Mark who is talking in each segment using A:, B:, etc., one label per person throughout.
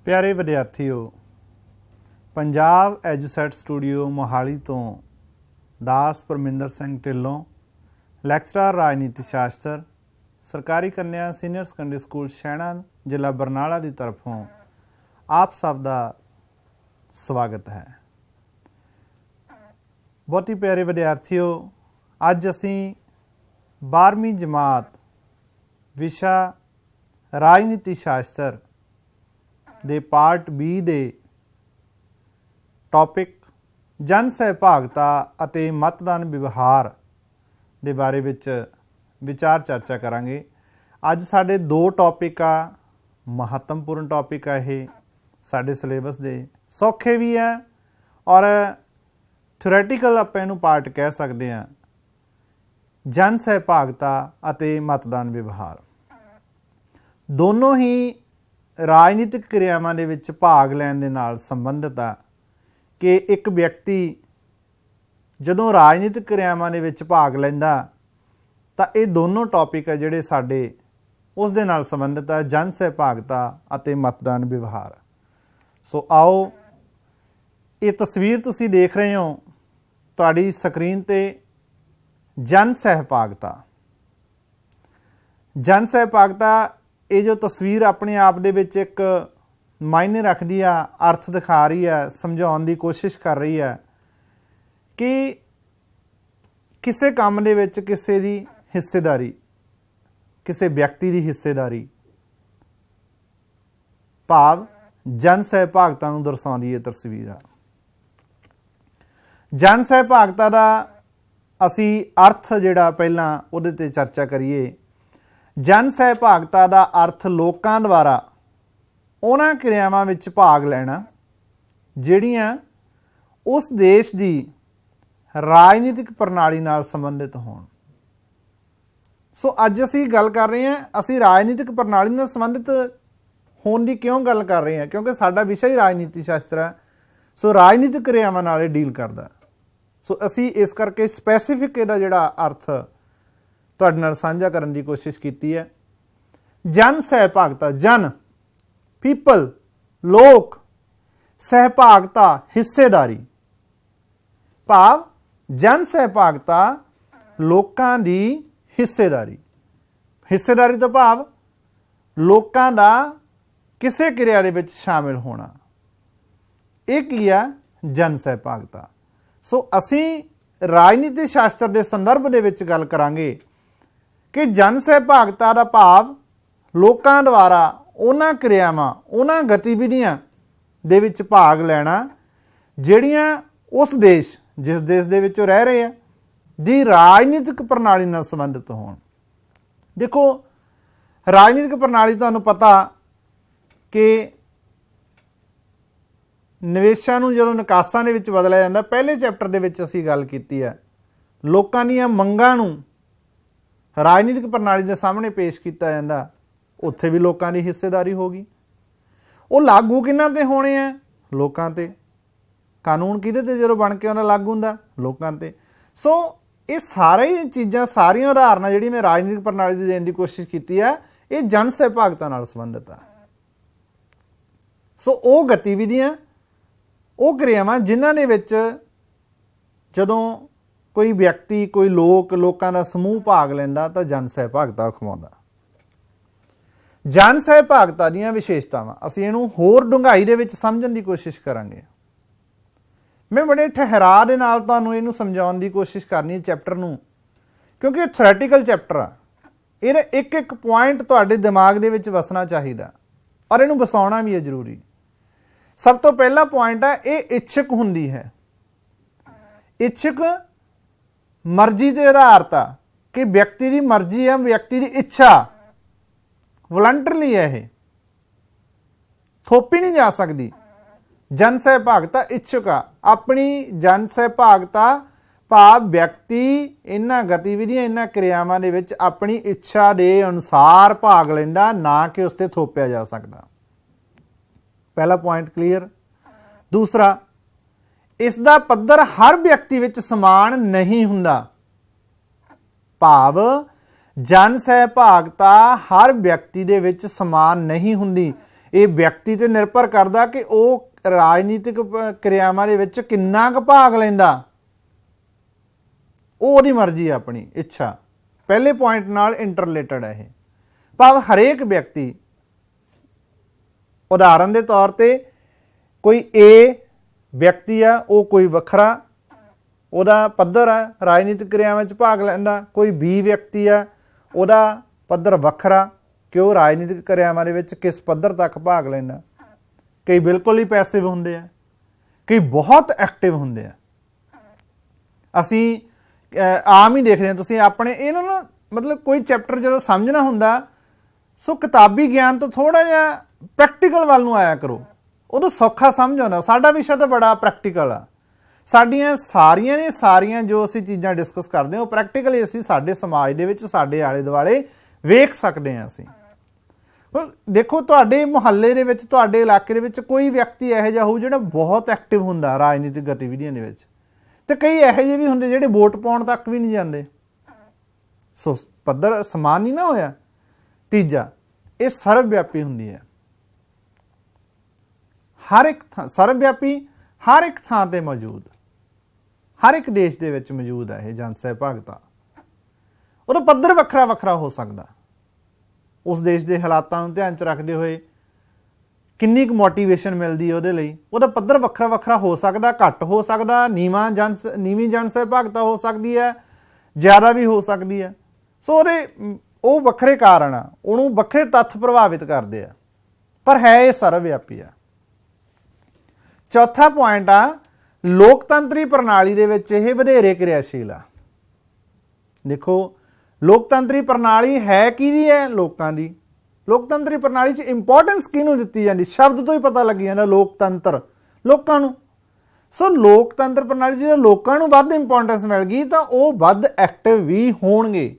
A: प्यारे विद्यार्थियों, पंजाब एजुसैट स्टूडियो मोहाली तो दास परमिंदर सिंह ढिल्लों, लैक्चरर राजनीति शास्त्र, सरकारी कन्या सीनियर सेकेंडरी स्कूल शैणा जिला बरनाला की तरफों आप सब का स्वागत है। बहुत ही प्यारे विद्यार्थियों, अज असी 12वीं जमात विशा राजनीति शास्त्र दे पार्ट बी दे टॉपिक जन सहभागिता अते मतदान व्यवहार दे बारे विच विचार चर्चा करांगे। अज साडे दो टॉपिक आ, महत्वपूर्ण टॉपिक आ, ये साडे सिलेबस दे सौखे भी है और थ्योरैटिकल आपां इहनूं पार्ट कह सकते हैं। जन सहभागिता अते मतदान व्यवहार दोनों ही राजनीतिक क्रियावां दे विच भाग लैण दे नाल संबंधित आ कि एक व्यक्ति जदों राजनीतिक क्रियावां दे विच भाग लैंदा तां ये दोनों टॉपिक है जिहड़े साडे उस दे नाल संबंधित आ, जन सहभागिता अते मतदान व्यवहार। सो आओ, ये तस्वीर तुसीं देख रहे हो तुहाडी स्क्रीन ते, जन सहभागिता। जन सहभागिता ये जो तस्वीर अपने आप दे विच एक मायने रखदी आ, अर्थ दिखा रही है, समझाउण दी कोशिश कर रही है कि किसी काम दे विच किसी दी हिस्सेदारी, किसी व्यक्ति की हिस्सेदारी भाव जन सहभागिता नूं दर्शाउंदी है तस्वीर आ। जन सहभागिता दा असी अर्थ जिहड़ा पहलां उहदे ते चर्चा करिए। जन सहभागिता का अर्थ लोकां द्वारा उन्हां क्रियावां विच भाग लैना जिहड़ियां उस देश की राजनीतिक प्रणाली नाल संबंधित होण। सो अज असी गल कर रहे हैं, असी राजनीतिक प्रणाली नाल संबंधित होण की क्यों गल कर रहे हैं, क्योंकि साडा विषय ही राजनीति शास्त्र है। सो राजनीतिक क्रियावां नाल डील करदा। सो असी इस करके स्पैसीफिक इहदा जिहड़ा अर्थ तुहाडे नाल साझा करन दी कोशिश कीती है। जन सहभागिता, जन पीपल, लोक, सहभागिता हिस्सेदारी भाव जन सहभागिता लोकां दी हिस्सेदारी। हिस्सेदारी तो भाव लोकां दा किसी क्रिया दे विच शामिल होना, ये की है जन सहभागिता। सो असी राजनीति शास्त्र के संदर्भ दे विच गल करांगे कि जन सहभागिता का भाव लोकां द्वारा उन्हां क्रियावां, उन्हां गतिविधियां दे विच भाग लैना जिहड़ियां उस देश, जिस देश दे विच रह रहे हैं, दी राजनीतिक प्रणाली नाल संबंधित होण। देखो, राजनीतिक प्रणाली तुहानूं पता कि निवेशां नूं जदों निकासां दे विच बदलिया जांदा, पहले चैप्टर दे विच असीं गल कीती है, लोकां दीआं मंगां नूं राजनीतिक प्रणाली के सामने पेश किया जाता, उत्थे भी लोगों की हिस्सेदारी होगी। वो लागू किन्हां ते होने हैं? लोगों ते। कानून किहदे ते जदों बन के उन्हां लागू हुंदा? लोगों ते। सो ये सारी चीज़ां, सारियां उदाहरणां जिहड़ी मैं राजनीतिक प्रणाली दी देण दी कोशिश की है, ये जन सहभागिता नाल संबंधित है। सो वो गतिविधियां, वो क्रियावां जिन्हां दे विच जदों कोई व्यक्ति, कोई लोग, लोगों का समूह भाग लैंदा तां जन सहभागिता खवाउंदा। जन सहभागिता दीआं विशेषतावां असीं इहनूं होर डूंघाई दे विच समझण दी कोशिश करांगे। मैं बड़े ठहराव दे नाल तुहानूं इहनूं समझाउण दी कोशिश करनी है चैप्टर नूं, क्योंकि थ्योरैटिकल चैप्टर आ। इहदा एक एक पॉइंट तुहाडे दिमाग दे विच वसना चाहीदा और इहनूं वसाउणा भी है जरूरी। सब तो पहला पॉइंट है, ये इच्छक हुंदी है। इच्छक मर्जी के आधारित आ कि व्यक्ति की मर्जी है, व्यक्ति की इच्छा वलंटरली है, यह थोपी नहीं जा सकती। जन सहभागिता इच्छुक आ, अपनी जन सहभागिता भाव व्यक्ति इन्हां गतिविधियां, इन्हां क्रियावां दे विच अपनी इच्छा के अनुसार भाग लैंदा, ना कि उस ते थोपिया जा सकता। पहला पॉइंट क्लीयर। दूसरा, इसका पद्धर हर व्यक्ति विच समान नहीं हुंदा, भाव जन सहभागिता हर व्यक्ति दे विच समान नहीं हुंदी। ਇਹ ਵਿਅਕਤੀ ਤੇ ਨਿਰਭਰ ਕਰਦਾ ਕਿ ਉਹ ਰਾਜਨੀਤਿਕ ਕਿਰਿਆਵਾਂ ਦੇ ਵਿੱਚ ਕਿੰਨਾ ਕੁ ਭਾਗ ਲੈਂਦਾ। ਉਹ ਉਹਦੀ ਮਰਜ਼ੀ, ਆਪਣੀ ਇੱਛਾ। ਪਹਿਲੇ ਪੁਆਇੰਟ ਨਾਲ ਇੰਟਰਲੇਟਡ ਹੈ ਇਹ। ਭਾਵ ਹਰੇਕ ਵਿਅਕਤੀ, ਉਦਾਹਰਨ ਦੇ ਤੌਰ ਤੇ ਕੋਈ ਏ ਵਿਅਕਤੀ ਆ, ਉਹ ਕੋਈ ਵੱਖਰਾ ਉਹਦਾ ਪੱਧਰ ਆ ਰਾਜਨੀਤਿਕ ਕਿਰਿਆਵਾਂ 'ਚ ਭਾਗ ਲੈਂਦਾ। ਕੋਈ ਬੀ ਵਿਅਕਤੀ ਆ, ਉਹਦਾ ਪੱਧਰ ਵੱਖਰਾ ਕਿ ਉਹ ਰਾਜਨੀਤਿਕ ਕਿਰਿਆਵਾਂ ਦੇ ਵਿੱਚ ਕਿਸ ਪੱਧਰ ਤੱਕ ਭਾਗ ਲੈਂਦਾ। ਕਈ ਬਿਲਕੁਲ ਹੀ ਪੈਸਿਵ ਹੁੰਦੇ ਆ, ਕਈ ਬਹੁਤ ਐਕਟਿਵ ਹੁੰਦੇ ਆ। ਅਸੀਂ ਆਮ ਹੀ ਦੇਖ ਰਹੇ ਹਾਂ, ਤੁਸੀਂ ਆਪਣੇ ਇਹਨਾਂ ਨੂੰ ਮਤਲਬ ਕੋਈ ਚੈਪਟਰ ਜਦੋਂ ਸਮਝਣਾ ਹੁੰਦਾ, ਸੋ ਕਿਤਾਬੀ ਗਿਆਨ ਤੋਂ ਥੋੜ੍ਹਾ ਜਿਹਾ ਪ੍ਰੈਕਟੀਕਲ ਵੱਲ ਨੂੰ ਆਇਆ ਕਰੋ, ਉਦੋਂ ਸੌਖਾ ਸਮਝ ਆਉਂਦਾ। ਸਾਡਾ ਵਿਸ਼ਾ ਤਾਂ ਬੜਾ ਪ੍ਰੈਕਟੀਕਲ ਆ। ਸਾਡੀਆਂ ਸਾਰੀਆਂ ਜੋ ਅਸੀਂ ਚੀਜ਼ਾਂ ਡਿਸਕਸ ਕਰਦੇ ਹਾਂ, ਉਹ ਪ੍ਰੈਕਟੀਕਲੀ ਅਸੀਂ ਸਾਡੇ ਸਮਾਜ ਦੇ ਵਿੱਚ, ਸਾਡੇ ਆਲੇ ਦੁਆਲੇ ਵੇਖ ਸਕਦੇ ਹਾਂ। ਅਸੀਂ ਦੇਖੋ, ਤੁਹਾਡੇ ਮੁਹੱਲੇ ਦੇ ਵਿੱਚ, ਤੁਹਾਡੇ ਇਲਾਕੇ ਦੇ ਵਿੱਚ ਕੋਈ ਵਿਅਕਤੀ ਇਹੋ ਜਿਹਾ ਹੋਊ ਜਿਹੜਾ ਬਹੁਤ ਐਕਟਿਵ ਹੁੰਦਾ ਰਾਜਨੀਤਿਕ ਗਤੀਵਿਧੀਆਂ ਦੇ ਵਿੱਚ, ਤੇ ਕਈ ਇਹੋ ਜਿਹੇ ਵੀ ਹੁੰਦੇ ਜਿਹੜੇ ਵੋਟ ਪਾਉਣ ਤੱਕ ਵੀ ਨਹੀਂ ਜਾਂਦੇ। ਸੋ ਪੱਧਰ ਸਮਾਨ ਨਹੀਂ ਨਾ ਹੋਇਆ। ਤੀਜਾ, ਇਹ ਸਰਵ ਵਿਆਪੀ ਹੁੰਦੀ ਹੈ। ਹਰ ਇੱਕ ਥਾਂ ਸਰਵ ਵਿਆਪੀ, ਹਰ ਇੱਕ ਥਾਂ ਤੇ ਮੌਜੂਦ, ਹਰ ਇੱਕ ਦੇਸ਼ ਦੇ ਵਿੱਚ ਮੌਜੂਦ ਹੈ ਇਹ ਜਨ ਸਹਿਭਾਗਤਾ। ਉਹਦਾ ਪੱਧਰ ਵੱਖਰਾ ਵੱਖਰਾ ਹੋ ਸਕਦਾ, ਉਸ ਦੇਸ਼ ਦੇ ਹਾਲਾਤਾਂ ਨੂੰ ਧਿਆਨ 'ਚ ਰੱਖਦੇ ਹੋਏ ਕਿੰਨੀ ਕੁ ਮੋਟੀਵੇਸ਼ਨ ਮਿਲਦੀ ਹੈ ਉਹਦੇ ਲਈ। ਉਹਦਾ ਪੱਧਰ ਵੱਖਰਾ ਵੱਖਰਾ ਹੋ ਸਕਦਾ, ਘੱਟ ਹੋ ਸਕਦਾ, ਨੀਵੀਂ ਜਨ ਸਹਿਭਾਗਤਾ ਹੋ ਸਕਦੀ ਹੈ, ਜ਼ਿਆਦਾ ਵੀ ਹੋ ਸਕਦੀ ਹੈ। ਸੋ ਉਹ ਵੱਖਰੇ ਕਾਰਨ ਆ, ਉਹਨੂੰ ਵੱਖਰੇ ਤੱਥ ਪ੍ਰਭਾਵਿਤ ਕਰਦੇ ਆ, ਪਰ ਹੈ ਇਹ ਸਰਵ ਵਿਆਪੀ ਆ। ਚੌਥਾ ਪੁਆਇੰਟ ਆ, ਲੋਕਤੰਤਰੀ ਪ੍ਰਣਾਲੀ ਦੇ ਵਿੱਚ ਇਹ ਵਧੇਰੇ ਕਿਰਿਆਸ਼ੀਲ ਆ। ਦੇਖੋ, ਲੋਕਤੰਤਰੀ ਪ੍ਰਣਾਲੀ ਹੈ ਕਿਹਦੀ ਹੈ? ਲੋਕਾਂ ਦੀ। ਲੋਕਤੰਤਰੀ ਪ੍ਰਣਾਲੀ 'ਚ ਇੰਪੋਰਟੈਂਸ ਕਿਹਨੂੰ ਦਿੱਤੀ ਜਾਂਦੀ? ਸ਼ਬਦ ਤੋਂ ਹੀ ਪਤਾ ਲੱਗ ਜਾਂਦਾ, ਲੋਕਤੰਤਰ, ਲੋਕਾਂ ਨੂੰ। ਸੋ ਲੋਕਤੰਤਰ ਪ੍ਰਣਾਲੀ 'ਚ ਜੇ ਲੋਕਾਂ ਨੂੰ ਵੱਧ ਇੰਪੋਰਟੈਂਸ ਮਿਲ ਗਈ ਤਾਂ ਉਹ ਵੱਧ ਐਕਟਿਵ ਵੀ ਹੋਣਗੇ।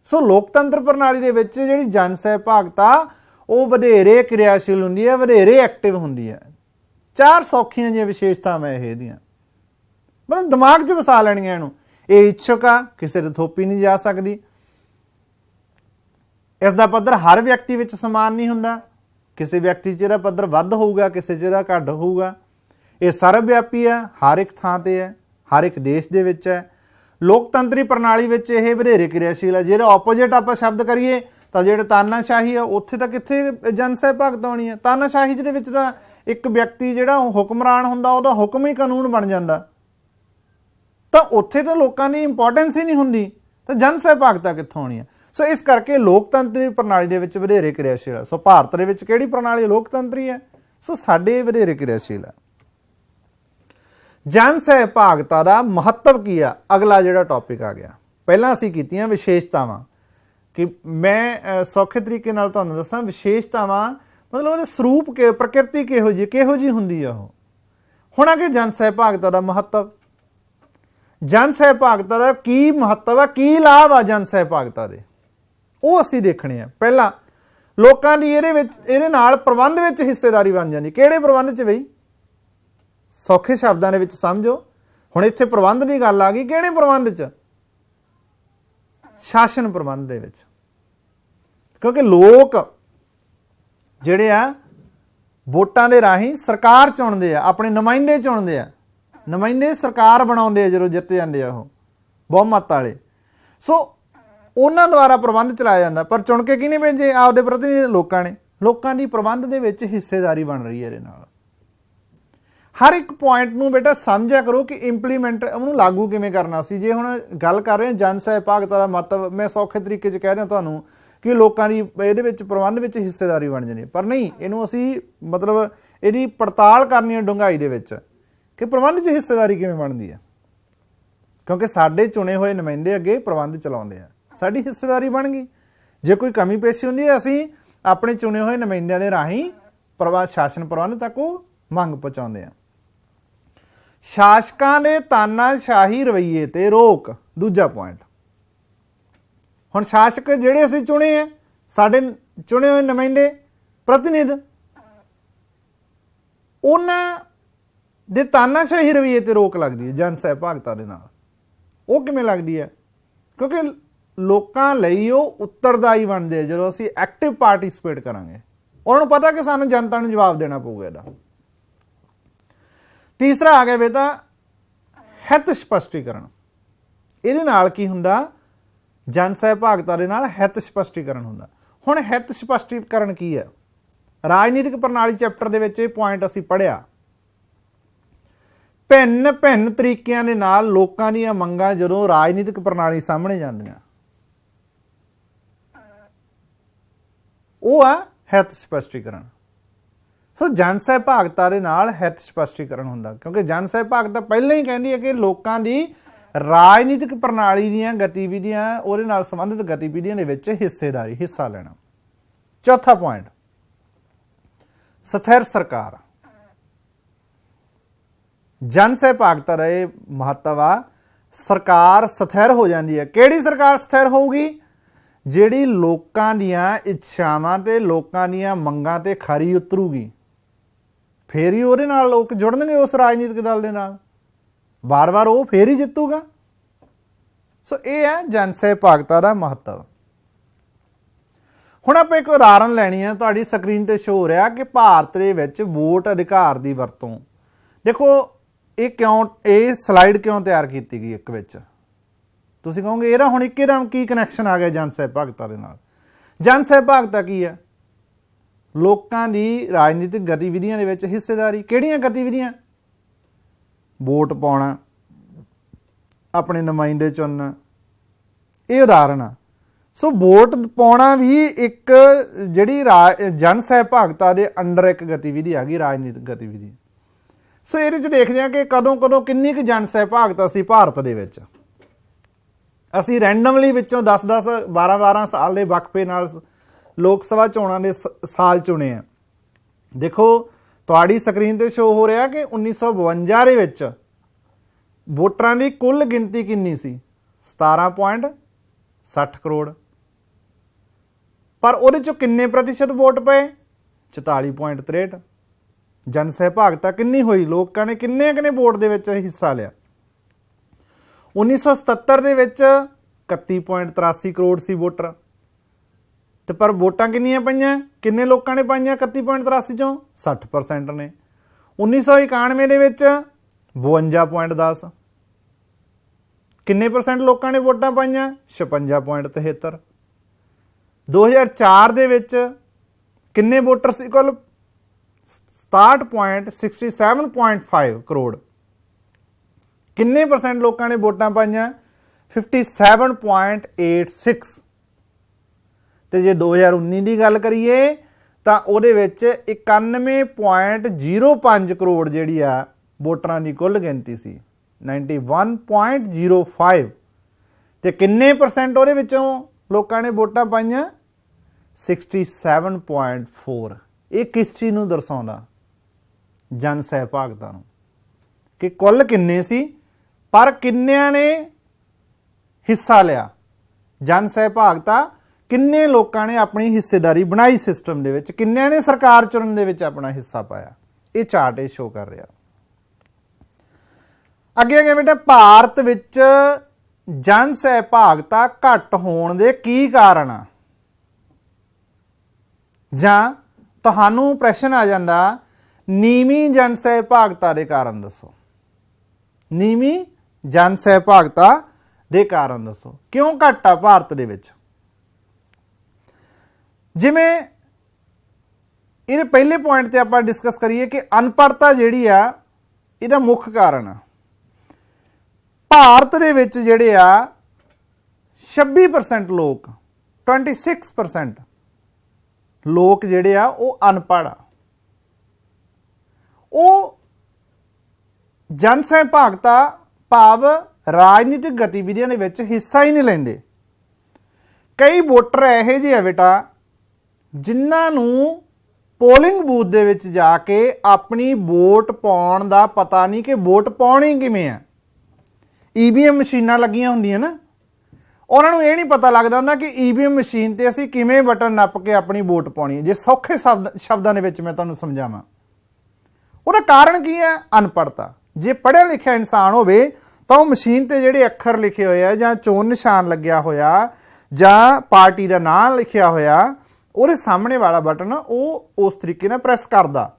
A: ਸੋ ਲੋਕਤੰਤਰ ਪ੍ਰਣਾਲੀ ਦੇ ਵਿੱਚ ਜਿਹੜੀ ਜਨ ਸਹਿਭਾਗਤਾ ਉਹ ਵਧੇਰੇ ਕਿਰਿਆਸ਼ੀਲ ਹੁੰਦੀ ਹੈ, ਵਧੇਰੇ ਐਕਟਿਵ ਹੁੰਦੀ ਹੈ। 4 ਸੌਖੀਆਂ ਜਿਹੀਆਂ ਵਿਸ਼ੇਸ਼ਤਾਵਾਂ ਇਹਦੀਆਂ, ਮਤਲਬ ਦਿਮਾਗ 'ਚ ਵਸਾ ਲੈਣੀਆਂ ਇਹਨੂੰ। ਇਹ ਇੱਛੁਕ ਆ, ਕਿਸੇ ਦੇ ਥੋਪੀ ਨਹੀਂ ਜਾ ਸਕਦੀ। ਇਸ ਦਾ ਪੱਧਰ ਹਰ ਵਿਅਕਤੀ ਵਿੱਚ ਸਮਾਨ ਨਹੀਂ ਹੁੰਦਾ, ਕਿਸੇ ਵਿਅਕਤੀ 'ਚ ਇਹਦਾ ਪੱਧਰ ਵੱਧ ਹੋਊਗਾ, ਕਿਸੇ 'ਚ ਇਹਦਾ ਘੱਟ ਹੋਊਗਾ। ਇਹ ਸਰਵ ਵਿਆਪੀ ਹੈ, ਹਰ ਇੱਕ ਥਾਂ ਤੇ ਹੈ, ਹਰ ਇੱਕ ਦੇਸ਼ ਦੇ ਵਿੱਚ ਹੈ। ਲੋਕਤੰਤਰੀ ਪ੍ਰਣਾਲੀ ਵਿੱਚ ਇਹ ਵਧੇਰੇ ਕਿਰਿਆਸ਼ੀਲ ਹੈ। ਜਿਹੜਾ ਆਪੋਜੀਟ ਆਪਾਂ ਸ਼ਬਦ ਕਰੀਏ ਤਾਂ ਜਿਹੜੇ ਤਾਨਾਸ਼ਾਹੀ ਆ, ਉੱਥੇ ਤਾਂ ਕਿੱਥੇ ਜਨ ਸਹਿਭਾਗਤਾ ਹੋਣੀ ਹੈ। ਤਾਨਾਸ਼ਾਹੀ ਦੇ ਵਿੱਚ ਤਾਂ ਇੱਕ ਵਿਅਕਤੀ ਜਿਹੜਾ ਹੁਕਮਰਾਨ ਹੁੰਦਾ, ਉਹਦਾ ਹੁਕਮ ਹੀ ਕਾਨੂੰਨ ਬਣ ਜਾਂਦਾ, ਤਾਂ ਉੱਥੇ ਤਾਂ ਲੋਕਾਂ ਦੀ ਇੰਪੋਰਟੈਂਸ ਹੀ ਨਹੀਂ ਹੁੰਦੀ, ਤਾਂ ਜਨ ਸਹਿਭਾਗਤਾ ਕਿੱਥੋਂ ਹੋਣੀ ਹੈ? ਸੋ ਇਸ ਕਰਕੇ ਲੋਕਤੰਤਰੀ ਪ੍ਰਣਾਲੀ ਦੇ ਵਿੱਚ ਵਧੇਰੇ ਕਿਰਿਆਸ਼ੀਲ ਹੈ। ਸੋ ਭਾਰਤ ਦੇ ਵਿੱਚ ਕਿਹੜੀ ਪ੍ਰਣਾਲੀ ਲੋਕਤੰਤਰੀ ਹੈ? ਸੋ ਸਾਡੇ ਵਧੇਰੇ ਕਿਰਿਆਸ਼ੀਲ ਹੈ। ਜਨ ਸਹਿਭਾਗਤਾ ਦਾ ਮਹੱਤਵ ਕੀ ਆ? ਅਗਲਾ ਜਿਹੜਾ ਟੌਪਿਕ ਆ ਗਿਆ। ਪਹਿਲਾਂ ਅਸੀਂ ਕੀਤੀਆਂ ਵਿਸ਼ੇਸ਼ਤਾਵਾਂ, ਕਿ ਮੈਂ ਸੌਖੇ ਤਰੀਕੇ ਨਾਲ ਤੁਹਾਨੂੰ ਦੱਸਾਂ ਵਿਸ਼ੇਸ਼ਤਾਵਾਂ ਮਤਲਬ ਉਹਦੇ ਸਰੂਪ ਪ੍ਰਕਿਰਤੀ ਕਿਹੋ ਜਿਹੀ ਹੁੰਦੀ ਆ ਉਹ। ਹੁਣ ਆ ਕਿ ਜਨ ਸਹਿਭਾਗਤਾ ਦਾ ਮਹੱਤਵ। ਜਨ ਸਹਿਭਾਗਤਾ ਦਾ ਕੀ ਮਹੱਤਵ ਆ, ਕੀ ਲਾਭ ਆ ਜਨ ਸਹਿਭਾਗਤਾ ਦੇ, ਉਹ ਅਸੀਂ ਦੇਖਣੇ ਆ। ਪਹਿਲਾਂ ਲੋਕਾਂ ਦੀ ਇਹਦੇ ਨਾਲ ਪ੍ਰਬੰਧ ਵਿੱਚ ਹਿੱਸੇਦਾਰੀ ਬਣ ਜਾਂਦੀ। ਕਿਹੜੇ ਪ੍ਰਬੰਧ 'ਚ ਬਈ? ਸੌਖੇ ਸ਼ਬਦਾਂ ਦੇ ਵਿੱਚ ਸਮਝੋ। ਹੁਣ ਇੱਥੇ ਪ੍ਰਬੰਧ ਦੀ ਗੱਲ ਆ ਗਈ। ਕਿਹੜੇ ਪ੍ਰਬੰਧ 'ਚ? ਸ਼ਾਸਨ ਪ੍ਰਬੰਧ ਦੇ ਵਿੱਚ। ਕਿਉਂਕਿ ਲੋਕ ਜਿਹੜੇ ਆ ਵੋਟਾਂ ਦੇ ਰਾਹੀਂ ਸਰਕਾਰ ਚੁਣਦੇ ਆ, ਆਪਣੇ ਨੁਮਾਇੰਦੇ ਚੁਣਦੇ ਆ, ਨੁਮਾਇੰਦੇ ਸਰਕਾਰ ਬਣਾਉਂਦੇ ਆ ਜਦੋਂ ਜਿੱਤ ਜਾਂਦੇ ਆ ਉਹ ਬਹੁਮਤ ਵਾਲੇ। ਸੋ ਉਹਨਾਂ ਦੁਆਰਾ ਪ੍ਰਬੰਧ ਚਲਾਇਆ ਜਾਂਦਾ, ਪਰ ਚੁਣ ਕੇ ਕਿਹਨੇ ਭੇਜੇ? ਆਪਦੇ ਪ੍ਰਤੀਨਿਧੀ ਲੋਕਾਂ ਨੇ। ਲੋਕਾਂ ਦੀ ਪ੍ਰਬੰਧ ਦੇ ਵਿੱਚ ਹਿੱਸੇਦਾਰੀ ਬਣ ਰਹੀ ਹੈ ਇਹਦੇ ਨਾਲ। ਹਰ ਇੱਕ ਪੁਆਇੰਟ ਨੂੰ ਬੇਟਾ ਸਮਝਿਆ ਕਰੋ ਕਿ ਇੰਪਲੀਮੈਂਟ ਉਹਨੂੰ ਲਾਗੂ ਕਿਵੇਂ ਕਰਨਾ ਸੀ। ਜੇ ਹੁਣ ਗੱਲ ਕਰ ਰਹੇ ਹਾਂ ਜਨ ਸਹਿਭਾਗਤਾ ਦਾ ਮਹੱਤਵ, ਮੈਂ ਸੌਖੇ ਤਰੀਕੇ 'ਚ ਕਹਿ ਰਿਹਾ ਤੁਹਾਨੂੰ ਕਿ ਲੋਕਾਂ ਦੀ ਇਹਦੇ ਵਿੱਚ ਪ੍ਰਬੰਧ ਵਿੱਚ ਹਿੱਸੇਦਾਰੀ ਬਣ ਜਾਣੀ, ਪਰ ਨਹੀਂ, ਇਹਨੂੰ ਅਸੀਂ ਮਤਲਬ ਇਹਦੀ ਪੜਤਾਲ ਕਰਨੀ ਹੈ ਡੂੰਘਾਈ ਦੇ ਵਿੱਚ ਕਿ ਪ੍ਰਬੰਧ 'ਚ ਹਿੱਸੇਦਾਰੀ ਕਿਵੇਂ ਬਣਦੀ ਹੈ। ਕਿਉਂਕਿ ਸਾਡੇ ਚੁਣੇ ਹੋਏ ਨੁਮਾਇੰਦੇ ਅੱਗੇ ਪ੍ਰਬੰਧ ਚਲਾਉਂਦੇ ਆ, ਸਾਡੀ ਹਿੱਸੇਦਾਰੀ ਬਣ ਗਈ। ਜੇ ਕੋਈ ਕਮੀ ਪੇਸ਼ੀ ਹੁੰਦੀ ਹੈ, ਅਸੀਂ ਆਪਣੇ ਚੁਣੇ ਹੋਏ ਨੁਮਾਇੰਦਿਆਂ ਦੇ ਰਾਹੀਂ ਸ਼ਾਸਨ ਪ੍ਰਬੰਧ ਤੱਕ ਉਹ ਮੰਗ ਪਹੁੰਚਾਉਂਦੇ ਆ। ਸ਼ਾਸਕਾਂ ਦੇ ਤਾਨਾਸ਼ਾਹੀ ਰਵੱਈਏ ਤੇ ਰੋਕ, ਦੂਜਾ ਪੁਆਇੰਟ। ਹੁਣ ਸ਼ਾਸਕ ਜਿਹੜੇ ਅਸੀਂ ਚੁਣੇ ਆ, ਸਾਡੇ ਚੁਣੇ ਹੋਏ ਨੁਮਾਇੰਦੇ ਪ੍ਰਤੀਨਿਧ, ਉਹਨਾਂ ਦੇ ਤਾਨਾਸ਼ਾਹੀ ਰਵੱਈਏ ਤੇ ਰੋਕ ਲੱਗਦੀ ਹੈ ਜਨ ਸਹਿਭਾਗਤਾ ਦੇ ਨਾਲ। ਉਹ ਕਿਵੇਂ ਲੱਗਦੀ ਹੈ? ਕਿਉਂਕਿ ਲੋਕਾਂ ਲਈ ਉਹ ਉੱਤਰਦਾਈ ਬਣਦੇ ਆ ਜਦੋਂ ਅਸੀਂ ਐਕਟਿਵ ਪਾਰਟੀਸਪੇਟ ਕਰਾਂਗੇ। उन्होंने पता कि सानू जनता नू जवाब देना पऊगा इहदा। तीसरा आ गया बेटा हित स्पष्टीकरण। इहदे नाल की हुंदा, जन सहभागिता दे नाल हित स्पष्टीकरण हुंदा। हुण हित स्पष्टीकरण की है? राजनीतिक प्रणाली चैप्टर दे विच इह पॉइंट असीं पढ़िया। भिन्न भिन्न तरीकिਆਂ ਦੇ ਨਾਲ ਲੋਕਾਂ ਦੀਆਂ ਮੰਗਾਂ ਜਦੋਂ ਰਾਜਨੀਤਿਕ ਪ੍ਰਣਾਲੀ ਸਾਹਮਣੇ ਜਾਂਦੀਆਂ, ਉਹ ਆ ਹਿਤ ਸਪਸ਼ਟੀਕਰਨ। ਸੋ ਜਨ ਸਹਿਭਾਗਤਾ ਦੇ ਨਾਲ ਹਿਤ ਸਪਸ਼ਟੀਕਰਨ ਹੁੰਦਾ, ਕਿਉਂਕਿ ਜਨ ਸਹਿਭਾਗਤਾ ਪਹਿਲਾਂ ਹੀ ਕਹਿੰਦੀ ਹੈ ਕਿ ਲੋਕਾਂ ਦੀ ਰਾਜਨੀਤਿਕ ਪ੍ਰਣਾਲੀ ਦੀਆਂ ਗਤੀਵਿਧੀਆਂ, ਉਹਦੇ ਨਾਲ ਸੰਬੰਧਿਤ ਗਤੀਵਿਧੀਆਂ ਦੇ ਵਿੱਚ ਹਿੱਸੇਦਾਰੀ, ਹਿੱਸਾ ਲੈਣਾ। ਚੌਥਾ ਪੁਆਇੰਟ ਸਥਿਰ ਸਰਕਾਰ। जन सहभागिता का यह महत्व आ, सरकार स्थिर हो जाती है। किहड़ी सरकार स्थिर होगी? जिहड़ी लोकां दीयां इच्छावां ते लोकां दीयां मंगां ते खरी उतरूगी, फिर ही उहदे नाल लोक जुड़नगे उस राजनीतिक दल दे नाल, बार बार वो फिर ही जितूगा। सो ये है जन सहभागिता का महत्व। हुण आपां एक उदाहरण लैनी है, तुहाडी स्क्रीन ते शो हो रहा कि भारत दे विच वोट अधिकार की वरतों। देखो ये क्यों, ये स्लाइड क्यों तैयार की गई एक विच? तुसीं कहोगे इहदा हुण इकदम की कनैक्शन आ गया जन सहभागिता दे नाल? जन सहभागिता की है? लोकां दी राजनीतिक गतिविधियां दे विच हिस्सेदारी। किहड़ियां गतिविधियां? वोट पाउणा, अपने नुमाइंदे चुनना, ये उदाहरण आ। सो वोट पाउणा भी एक जिहड़ी जन सहभागिता दे अंडर एक गतिविधि आ गई, राजनीतिक गतिविधि। सो ये देखते हैं कि कदों कदों किन्नी क जन सहभागिता सी भारत दे विच। असीं रैंडमली विचों 10-10 12-12 साल के वक्फे नाल लोक सभा चोणां दे साल चुने हैं। देखो तुहाडी स्क्रीन ते शो हो रहा कि 1952 दे विच वोटरां दी कुल गिनती किन्नी सी? 17.60 करोड़। पर उहदे चों किन्ने प्रतिशत वोट पे? 44.63। जन सहभागिता किन्नी हुई? लोगों ने किन्ने वोट दे विच हिस्सा लिया? 1977 दे विच 31.83 करोड़ सी वोटर, ते पर वोटां किन्नियां पईयां? किन्ने लोगों ने पाईयां 31.83 चों? 60% ने। 1991 दे विच 52.10। किन्ने परसेंट लोगों ने वोटां पाईयां? 56.73। 2004 दे विच किन्ने वोटर सी कुल? 67.5 करोड़। किन्ने परसेंट लोगों ने वोटां पाईयां? 57.86। तो जे 2019 की गल करिए तो उहदे विच 91.05 करोड़ जिहड़ी आ वोटरां दी कुल गिनती सी, 91.05। ते किन्ने परसेंट उहदे विचों लोगों ने वोटां पाईयां? 67.4। ये किस चीज़ नूं दर्शाउंदा? जन सहभागिता नूं, कि कुल किन्ने सी पर किन्नियां ने हिस्सा लिया। जन सहभागिता किन्ने लोगों ने अपनी हिस्सेदारी बनाई सिस्टम दे विच, किन्नियां ने सरकार चुनन दे विच अपना हिस्सा पाया। ये चार्ट ये शो कर रहा। अगे अगे बेटा भारत विच जन सहभागिता घट होण दे की कारण आ? जां तुहानूं प्रश्न आ जांदा नीवी जन सहभागिता के कारण दसो। नीवी जन सहभागिता के कारण दसो क्यों घट आ भारत दे विच? जिवें इहदे पहले पॉइंट ते आपां डिस्कस करिए कि अनपढ़ता जिहड़ी आ इहदा मुख कारण आ। भारत दे विच जिहड़े आ 26% लोग, 26% लोग जिहड़े आ वो अनपढ़ आ। ਉਹ ਜਨ सहभागिता भाव राजनीतिक गतिविधियों के विच हिस्सा ही नहीं लेंदे। कई वोटर इहो जिहे बेटा जिन्हां नूं पोलिंग बूथ दे विच जाके अपनी वोट पाउण दा पता नहीं कि वोट पाउणी किवें आ। EVM मशीनां लगियां हुंदियां ना, उन्हां नूं इह नहीं पता लगदा हुंदा कि EVM मशीन ते असीं किवें बटन नप के अपनी वोट पाउणी है। जे सौखे शब्दां दे विच मैं तुहानूं समझावां, ਉਹਦਾ ਕਾਰਨ ਕੀ ਹੈ? ਅਨਪੜ੍ਹਤਾ। ਜੇ ਪੜ੍ਹਿਆ ਲਿਖਿਆ ਇਨਸਾਨ ਹੋਵੇ ਤਾਂ ਉਹ ਮਸ਼ੀਨ ਤੇ ਜਿਹੜੇ ਅੱਖਰ ਲਿਖੇ ਹੋਏ ਆ ਜਾਂ ਚੋਣ ਨਿਸ਼ਾਨ ਲੱਗਿਆ ਹੋਇਆ ਜਾਂ ਪਾਰਟੀ ਦਾ ਨਾਮ ਲਿਖਿਆ ਹੋਇਆ ਉਹਦੇ ਸਾਹਮਣੇ ਵਾਲਾ ਬਟਨ ਉਹ ਉਸ ਤਰੀਕੇ ਨਾਲ ਪ੍ਰੈਸ ਕਰਦਾ।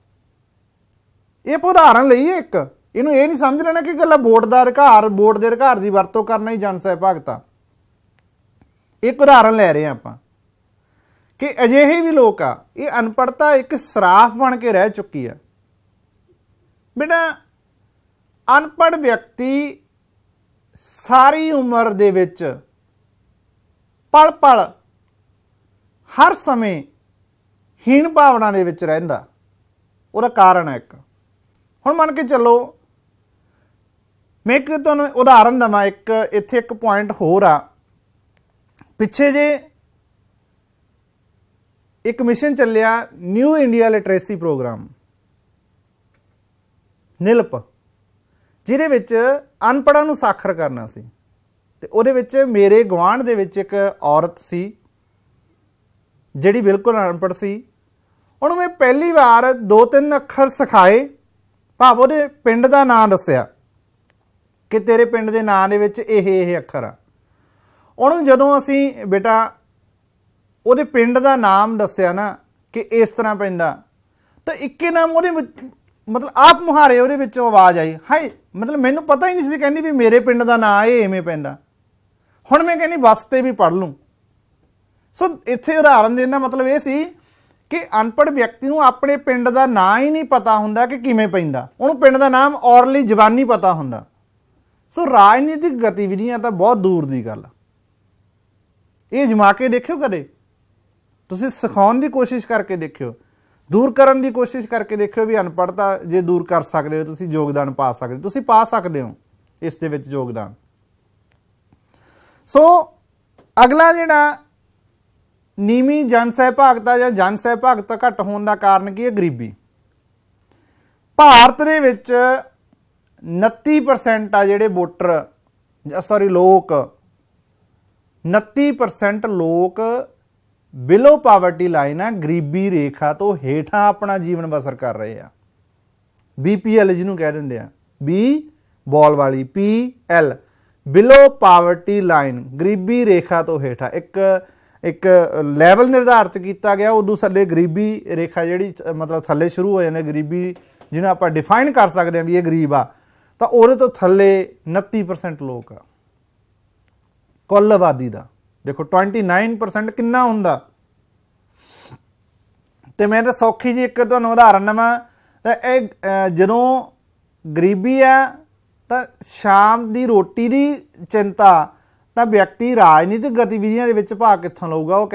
A: ਇਹ ਉਦਾਹਰਨ ਲਈ ਹੈ ਇੱਕ, ਇਹਨੂੰ ਇਹ ਨਹੀਂ ਸਮਝ ਲੈਣਾ ਕਿ ਇਕੱਲਾ ਵੋਟ ਦਾ ਅਧਿਕਾਰ, ਵੋਟ ਦੇ ਅਧਿਕਾਰ ਦੀ ਵਰਤੋਂ ਕਰਨਾ ਹੀ ਜਨ ਸਹਿਭਾਗਤਾ। ਇੱਕ ਉਦਾਹਰਨ ਲੈ ਰਹੇ ਹਾਂ ਆਪਾਂ ਕਿ ਅਜਿਹੇ ਵੀ ਲੋਕ ਆ, ਇਹ ਅਨਪੜ੍ਹਤਾ ਇੱਕ ਸਰਾਫ ਬਣ ਕੇ ਰਹਿ ਚੁੱਕੀ ਆ। ਬੇਟਾ ਅਨਪੜ੍ਹ ਵਿਅਕਤੀ ਸਾਰੀ ਉਮਰ ਦੇ ਵਿੱਚ ਪਲ ਪਲ ਹਰ ਸਮੇਂ ਹੀਣ ਭਾਵਨਾ ਦੇ ਵਿੱਚ ਰਹਿੰਦਾ। ਉਹਦਾ ਕਾਰਨ ਹੈ ਇੱਕ, ਹੁਣ ਮੰਨ ਕੇ ਚੱਲੋ, ਮੈਂ ਇੱਕ ਤੁਹਾਨੂੰ ਉਦਾਹਰਨ ਦੇਵਾਂ। ਇੱਕ ਇੱਥੇ ਇੱਕ ਪੁਆਇੰਟ ਹੋਰ ਆ, ਪਿੱਛੇ ਜੇ ਇੱਕ ਮਿਸ਼ਨ ਚੱਲਿਆ ਨਿਊ ਇੰਡੀਆ ਲਿਟਰੇਸੀ ਪ੍ਰੋਗਰਾਮ ਨਿਲਪ, ਜਿਹਦੇ ਵਿੱਚ ਅਨਪੜ੍ਹਾਂ ਨੂੰ ਸਾਖਰ ਕਰਨਾ ਸੀ। ਤੇ ਉਹਦੇ ਵਿੱਚ ਮੇਰੇ ਗੁਆਂਢ ਦੇ ਵਿੱਚ ਇੱਕ ਔਰਤ ਸੀ ਜਿਹੜੀ ਬਿਲਕੁਲ ਅਨਪੜ੍ਹ ਸੀ। ਉਹਨੂੰ ਮੈਂ ਪਹਿਲੀ ਵਾਰ 2-3 ਅੱਖਰ ਸਿਖਾਏ, ਭਾਵ ਉਹਦੇ ਪਿੰਡ ਦਾ ਨਾਂ ਦੱਸਿਆ ਕਿ ਤੇਰੇ ਪਿੰਡ ਦੇ ਨਾਂ ਦੇ ਵਿੱਚ ਇਹ ਅੱਖਰ ਆ। ਉਹਨੂੰ ਜਦੋਂ ਅਸੀਂ ਬੇਟਾ ਉਹਦੇ ਪਿੰਡ ਦਾ ਨਾਮ ਦੱਸਿਆ ਨਾ ਕਿ ਇਸ ਤਰ੍ਹਾਂ ਪੈਂਦਾ, ਤਾਂ ਇੱਕੇ ਨਾਮ ਉਹਦੇ ਮਤਲਬ ਆਪ ਮੁਹਾਰੇ ਉਹਦੇ ਵਿੱਚੋਂ ਆਵਾਜ਼ ਆਈ, ਹਾਏ ਮਤਲਬ ਮੈਨੂੰ ਪਤਾ ਹੀ ਨਹੀਂ ਸੀ, ਕਹਿੰਦੀ ਵੀ ਮੇਰੇ ਪਿੰਡ ਦਾ ਨਾਂ ਇਹ ਇਵੇਂ ਪੈਂਦਾ। ਹੁਣ ਮੈਂ ਕਹਿੰਦੀ ਬੱਸ ਤੇ ਵੀ ਪੜ੍ਹ ਲੂੰ। ਸੋ ਇੱਥੇ ਉਦਾਹਰਨ ਦੇਣ ਦਾ ਮਤਲਬ ਇਹ ਸੀ ਕਿ ਅਨਪੜ੍ਹ ਵਿਅਕਤੀ ਨੂੰ ਆਪਣੇ ਪਿੰਡ ਦਾ ਨਾਂ ਹੀ ਨਹੀਂ ਪਤਾ ਹੁੰਦਾ ਕਿ ਕਿਵੇਂ ਪੈਂਦਾ, ਉਹਨੂੰ ਪਿੰਡ ਦਾ ਨਾਮ ਔਰਲੀ ਜ਼ਬਾਨੀ ਪਤਾ ਹੁੰਦਾ। ਸੋ ਰਾਜਨੀਤਿਕ ਗਤੀਵਿਧੀਆਂ ਤਾਂ ਬਹੁਤ ਦੂਰ ਦੀ ਗੱਲ। ਇਹ ਅਜਮਾ ਕੇ ਦੇਖਿਓ, ਕਦੇ ਤੁਸੀਂ ਸਿਖਾਉਣ ਦੀ ਕੋਸ਼ਿਸ਼ ਕਰਕੇ ਦੇਖਿਓ, ਦੂਰ ਕਰਨ ਦੀ ਕੋਸ਼ਿਸ਼ ਕਰਕੇ ਦੇਖਿਓ ਵੀ ਅਨਪੜ੍ਹਤਾ ਜੇ ਦੂਰ ਕਰ ਸਕਦੇ ਹੋ, ਤੁਸੀਂ ਯੋਗਦਾਨ ਪਾ ਸਕਦੇ, ਤੁਸੀਂ ਪਾ ਸਕਦੇ ਹੋ ਇਸ ਦੇ ਵਿੱਚ ਯੋਗਦਾਨ। ਸੋ ਅਗਲਾ ਜਿਹੜਾ ਨੀਵੀਂ ਜਨ ਸਹਿਭਾਗਤਾ ਜਾਂ ਜਨ ਸਹਿਭਾਗਤਾ ਘੱਟ ਹੋਣ ਦਾ ਕਾਰਨ ਕੀ ਹੈ? ਗਰੀਬੀ। ਭਾਰਤ ਦੇ ਵਿੱਚ 29% ਆ ਜਿਹੜੇ ਵੋਟਰ ਲੋਕ, 29% ਲੋਕ ਬਿਲੋ ਪਾਵਰਟੀ ਲਾਈਨ ਆ, ਗਰੀਬੀ ਰੇਖਾ ਤੋਂ ਹੇਠਾਂ ਆਪਣਾ ਜੀਵਨ ਬਸਰ ਕਰ ਰਹੇ ਆ। BPL ਜਿਹਨੂੰ ਕਹਿ ਦਿੰਦੇ ਆ, ਬੀ ਬੋਲ ਵਾਲੀ PL, ਬਿਲੋ ਪਾਵਰਟੀ ਲਾਈਨ, ਗਰੀਬੀ ਰੇਖਾ ਤੋਂ ਹੇਠਾਂ। ਇੱਕ ਲੈਵਲ ਨਿਰਧਾਰਿਤ ਕੀਤਾ ਗਿਆ, ਉਦੋਂ ਥੱਲੇ ਗਰੀਬੀ ਰੇਖਾ ਜਿਹੜੀ ਮਤਲਬ ਥੱਲੇ ਸ਼ੁਰੂ ਹੋ ਜਾਂਦੇ ਗਰੀਬੀ, ਜਿਹਨੂੰ ਆਪਾਂ ਡਿਫਾਈਨ ਕਰ ਸਕਦੇ ਹਾਂ ਵੀ ਇਹ ਗਰੀਬ ਆ, ਤਾਂ ਉਹਦੇ ਤੋਂ ਥੱਲੇ 29% ਲੋਕ ਆ ਕੁੱਲ ਆਬਾਦੀ ਦਾ। ਦੇਖੋ 29% ਕਿੰਨਾ ਹੁੰਦਾ। ਤੇ ਮੈਂ ਤਾਂ ਸੌਖੀ ਜੀ ਇੱਕ ਤੁਹਾਨੂੰ ਉਦਾਹਰਨ ਦੇਵਾਂ, ਤਾਂ ਇਹ ਜਦੋਂ ਗਰੀਬੀ ਆ ਤਾਂ ਸ਼ਾਮ ਦੀ ਰੋਟੀ ਦੀ ਚਿੰਤਾ ਤਾਂ ਵਿਅਕਤੀ ਰਾਜਨੀਤਿਕ ਗਤੀਵਿਧੀਆਂ ਦੇ ਵਿੱਚ ਭਾਗ ਕਿੱਥੋਂ ਲਊਗਾ? ਉਹ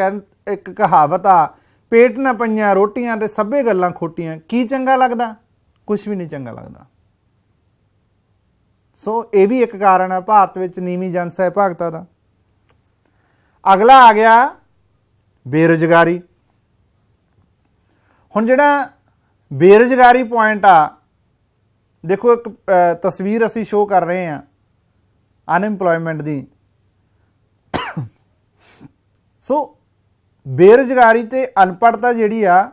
A: ਇੱਕ ਕਹਾਵਤ ਆ, ਪੇਟ ਨਾ ਪਈਆਂ ਰੋਟੀਆਂ ਤੇ ਸਭੇ ਗੱਲਾਂ ਖੋਟੀਆਂ। ਕੀ ਚੰਗਾ ਲੱਗਦਾ? ਕੁਛ ਵੀ ਨਹੀਂ ਚੰਗਾ ਲੱਗਦਾ। ਸੋ ਇਹ ਵੀ ਇੱਕ ਕਾਰਨ ਆ ਭਾਰਤ ਵਿੱਚ ਨੀਵੀਂ ਜਨ ਸਹਿਭਾਗਤਾ ਦਾ। ਅਗਲਾ ਆ ਗਿਆ ਬੇਰੁਜ਼ਗਾਰੀ। ਹੁਣ ਜਿਹੜਾ ਬੇਰੁਜ਼ਗਾਰੀ ਪੁਆਇੰਟ ਆ, ਦੇਖੋ ਇੱਕ ਤਸਵੀਰ ਅਸੀਂ ਸ਼ੋਅ ਕਰ ਰਹੇ ਹਾਂ ਅਨਐਮਪਲੋਇਮੈਂਟ ਦੀ। ਸੋ ਬੇਰੁਜ਼ਗਾਰੀ ਤੇ ਅਨਪੜ੍ਹਤਾ ਜਿਹੜੀ ਆ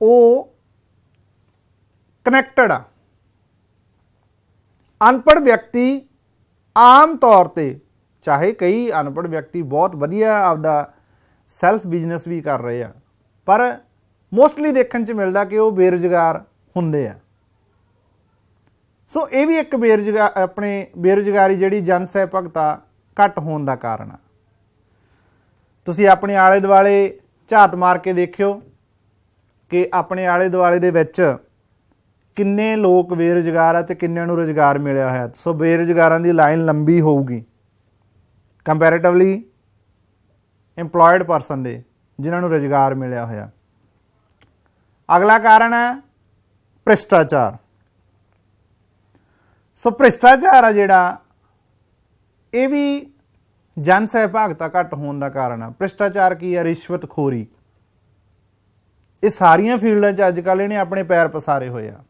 A: ਉਹ ਕਨੈਕਟਡ ਆ। ਅਨਪੜ੍ਹ ਵਿਅਕਤੀ ਆਮ ਤੌਰ ਤੇ, ਚਾਹੇ ਕਈ ਅਨਪੜ੍ਹ ਵਿਅਕਤੀ ਬਹੁਤ ਵਧੀਆ ਆਪਦਾ ਸੈਲਫ ਬਿਜ਼ਨਸ ਵੀ ਕਰ ਰਹੇ ਆ, ਪਰ ਮੋਸਟਲੀ ਦੇਖਣ 'ਚ ਮਿਲਦਾ ਕਿ ਉਹ ਬੇਰੁਜ਼ਗਾਰ ਹੁੰਦੇ ਆ। ਸੋ ਇਹ ਵੀ ਇੱਕ ਬੇਰੁਜ਼ਗਾਰੀ ਜਿਹੜੀ ਜਨ ਸਹਿਭਾਗਤਾ ਘੱਟ ਹੋਣ ਦਾ ਕਾਰਨ ਆ। ਤੁਸੀਂ ਆਪਣੇ ਆਲੇ ਦੁਆਲੇ ਝਾਤ ਮਾਰ ਕੇ ਦੇਖਿਓ ਕਿ ਆਪਣੇ ਆਲੇ ਦੁਆਲੇ ਦੇ ਵਿੱਚ ਕਿੰਨੇ ਲੋਕ ਬੇਰੁਜ਼ਗਾਰ ਆ ਤੇ ਕਿੰਨਿਆਂ ਨੂੰ ਰੁਜ਼ਗਾਰ ਮਿਲਿਆ ਹੋਇਆ। ਸੋ ਬੇਰੁਜ਼ਗਾਰਾਂ ਦੀ ਲਾਈਨ ਲੰਬੀ ਹੋਊਗੀ ਕੰਪੈਰੇਟਿਵਲੀ ਇੰਪਲੋਇਡ ਪਰਸਨ ਦੇ, ਜਿਨ੍ਹਾਂ ਨੂੰ ਰੁਜ਼ਗਾਰ ਮਿਲਿਆ ਹੋਇਆ। ਅਗਲਾ ਕਾਰਨ ਹੈ ਭ੍ਰਿਸ਼ਟਾਚਾਰ। ਸੋ ਭ੍ਰਿਸ਼ਟਾਚਾਰ ਆ ਜਿਹੜਾ, ਇਹ ਵੀ ਜਨ ਸਹਿਭਾਗਤਾ ਘੱਟ ਹੋਣ ਦਾ ਕਾਰਨ ਆ। ਭ੍ਰਿਸ਼ਟਾਚਾਰ ਕੀ ਆ? ਰਿਸ਼ਵਤਖੋਰੀ। ਇਹ ਸਾਰੀਆਂ ਫੀਲਡਾਂ 'ਚ ਅੱਜ ਕੱਲ੍ਹ ਇਹਨੇ ਆਪਣੇ ਪੈਰ ਪਸਾਰੇ ਹੋਏ ਆ।